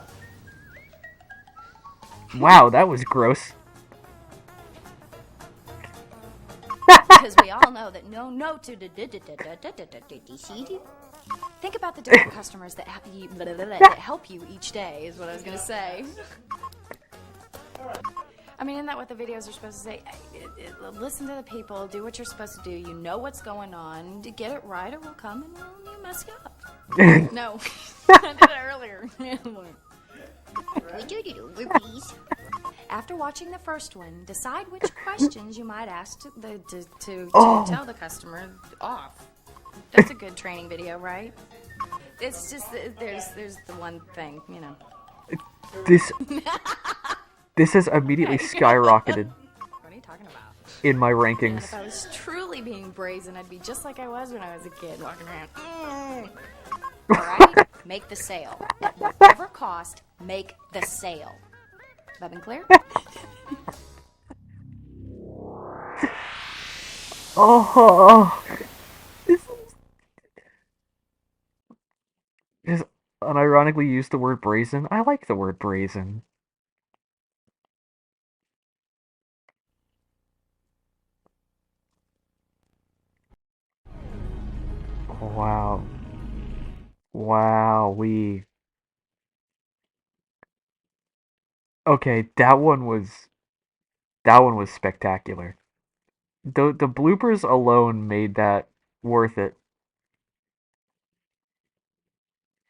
Wow, that was gross. Because we all know that no to think about the different customers that help you each day is what I was gonna say. I mean, isn't that what the videos are supposed to say? Listen to the people, do what you're supposed to do. You know what's going on. To get it right, or we'll come and we'll mess you up. No, I did it earlier. After watching the first one, decide which questions you might ask to tell the customer off. That's a good training video, right? It's just there's the one thing, you know. This has immediately skyrocketed What are you talking about? in my And rankings. if I was truly being brazen, I'd be just like I was when I was a kid, walking around. All right, make the sale at whatever cost. Make the sale. Have I been clear? Oh, just unironically use the word brazen. I like the word brazen. Wow. Wow, we. Okay, that one was spectacular. The bloopers alone made that worth it.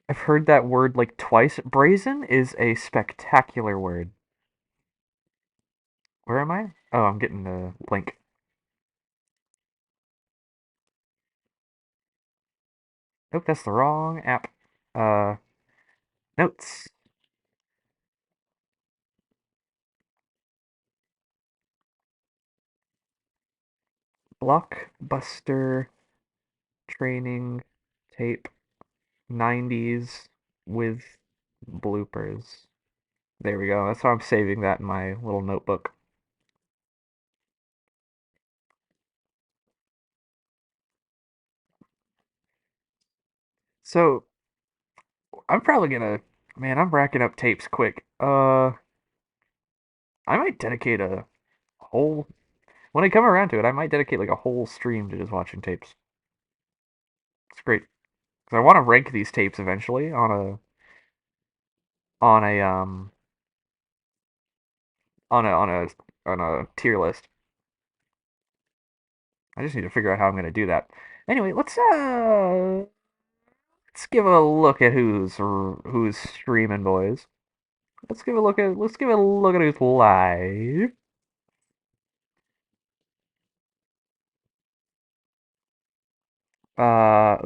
I've heard that word like twice. Brazen is a spectacular word. Where am I? Oh, I'm getting the link. Nope, that's the wrong app. Notes. Blockbuster training tape 90s with Bloopers. There we go. That's how I'm saving that in my little notebook. So, I'm probably gonna... Man, I'm racking up tapes quick. I might dedicate a whole... When I come around to it, I might dedicate like a whole stream to just watching tapes. It's great. Because I want to rank these tapes eventually on a um on a tier list. I just need to figure out how I'm gonna do that. Anyway, let's give a look at who's streaming, boys. Let's give a look at who's live. Uh,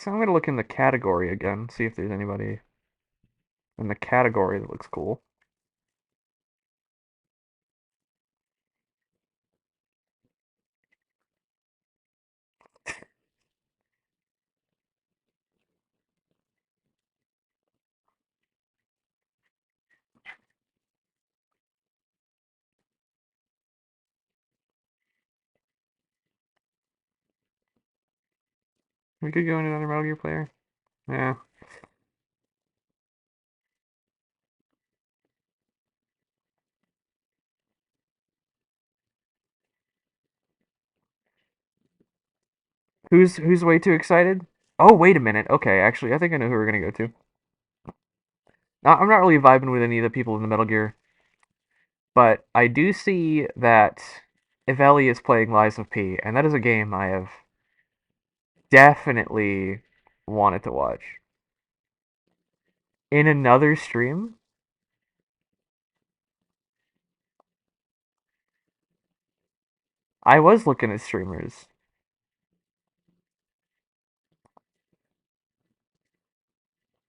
I'm gonna look in the category again, see if there's anybody in the category that looks cool. We could go into another Metal Gear player. Yeah. Who's way too excited? Oh, wait a minute. Okay, actually, I think I know who we're gonna go to. I'm not really vibing with any of the people in the Metal Gear, but I do see that Iveli is playing Lies of P, and that is a game I have definitely wanted to watch. In another stream? I was looking at streamers.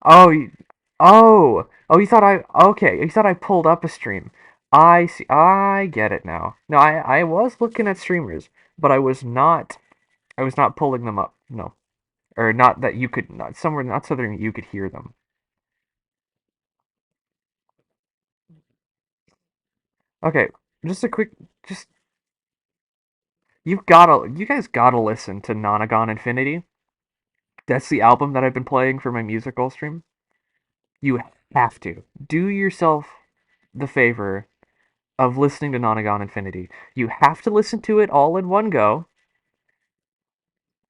Oh, oh, you thought okay, you thought I pulled up a stream. I see, I get it now. No, I was looking at streamers, but I was not pulling them up. No. Or not that you could, not somewhere, not so that you could hear them. Okay, just a quick, just, you guys gotta listen to Nonagon Infinity. That's the album that I've been playing for my musical stream. You have to. Do yourself the favor of listening to Nonagon Infinity. You have to listen to it all in one go.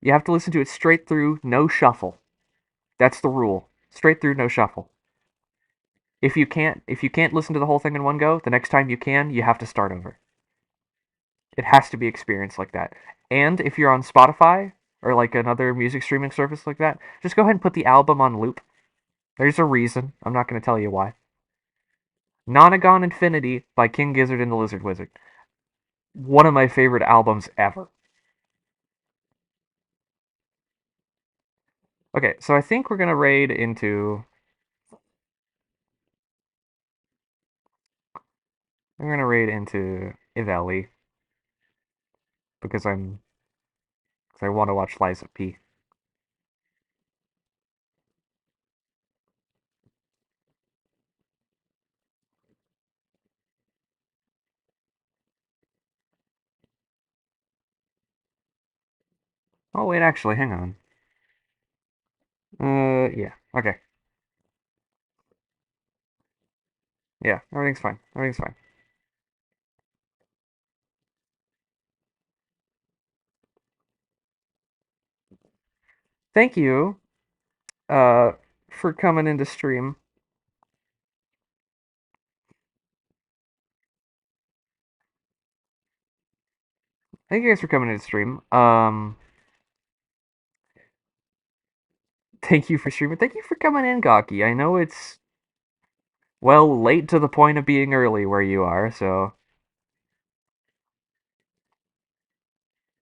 You have to listen to it straight through, no shuffle. That's the rule. Straight through, no shuffle. If you can't listen to the whole thing in one go, the next time you have to start over. It has to be experienced like that. And if you're on Spotify or like another music streaming service like that, just go ahead and put the album on loop. There's a reason. I'm not going to tell you why. Nonagon Infinity by King Gizzard and the Lizard Wizard. One of my favorite albums ever. Okay, so I think we're going to raid into... I'm going to raid into Iveli because I want to watch Liza P. Oh wait, actually, hang on. Yeah, okay. Yeah, everything's fine. Everything's fine. Thank you, uh, for coming into stream. Thank you guys for coming into stream. Thank you for streaming. Thank you for coming in, Gawky. I know it's, well, late to the point of being early where you are, so...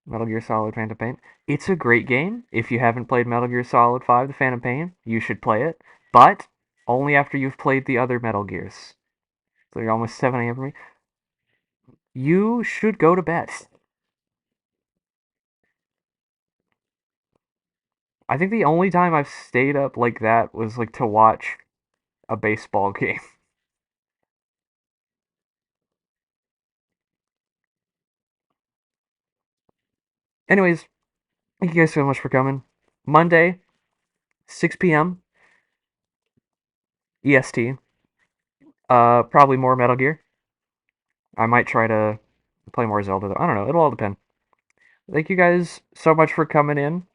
Metal Gear Solid Phantom Pain. It's a great game. If you haven't played Metal Gear Solid 5 The Phantom Pain, you should play it. But only after you've played the other Metal Gears. It's like almost 7 a.m. for me. You should go to bed. I think the only time I've stayed up like that was like to watch a baseball game. Anyways, thank you guys so much for coming. Monday, 6 p.m. EST. Probably more Metal Gear. I might try to play more Zelda though. I don't know. It'll all depend. Thank you guys so much for coming in.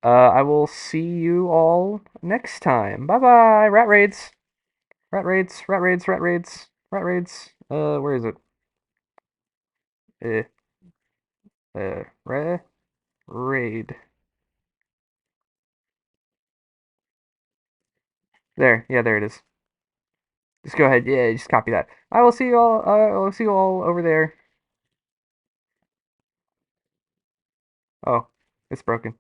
I will see you all next time. Bye bye. Rat raids. Rat raids. Rat raids. Rat raids. Rat raids. Where is it? Raid. There. Yeah, there it is. Just go ahead. Yeah, just copy that. I will see you all. I will see you all over there. Oh, it's broken.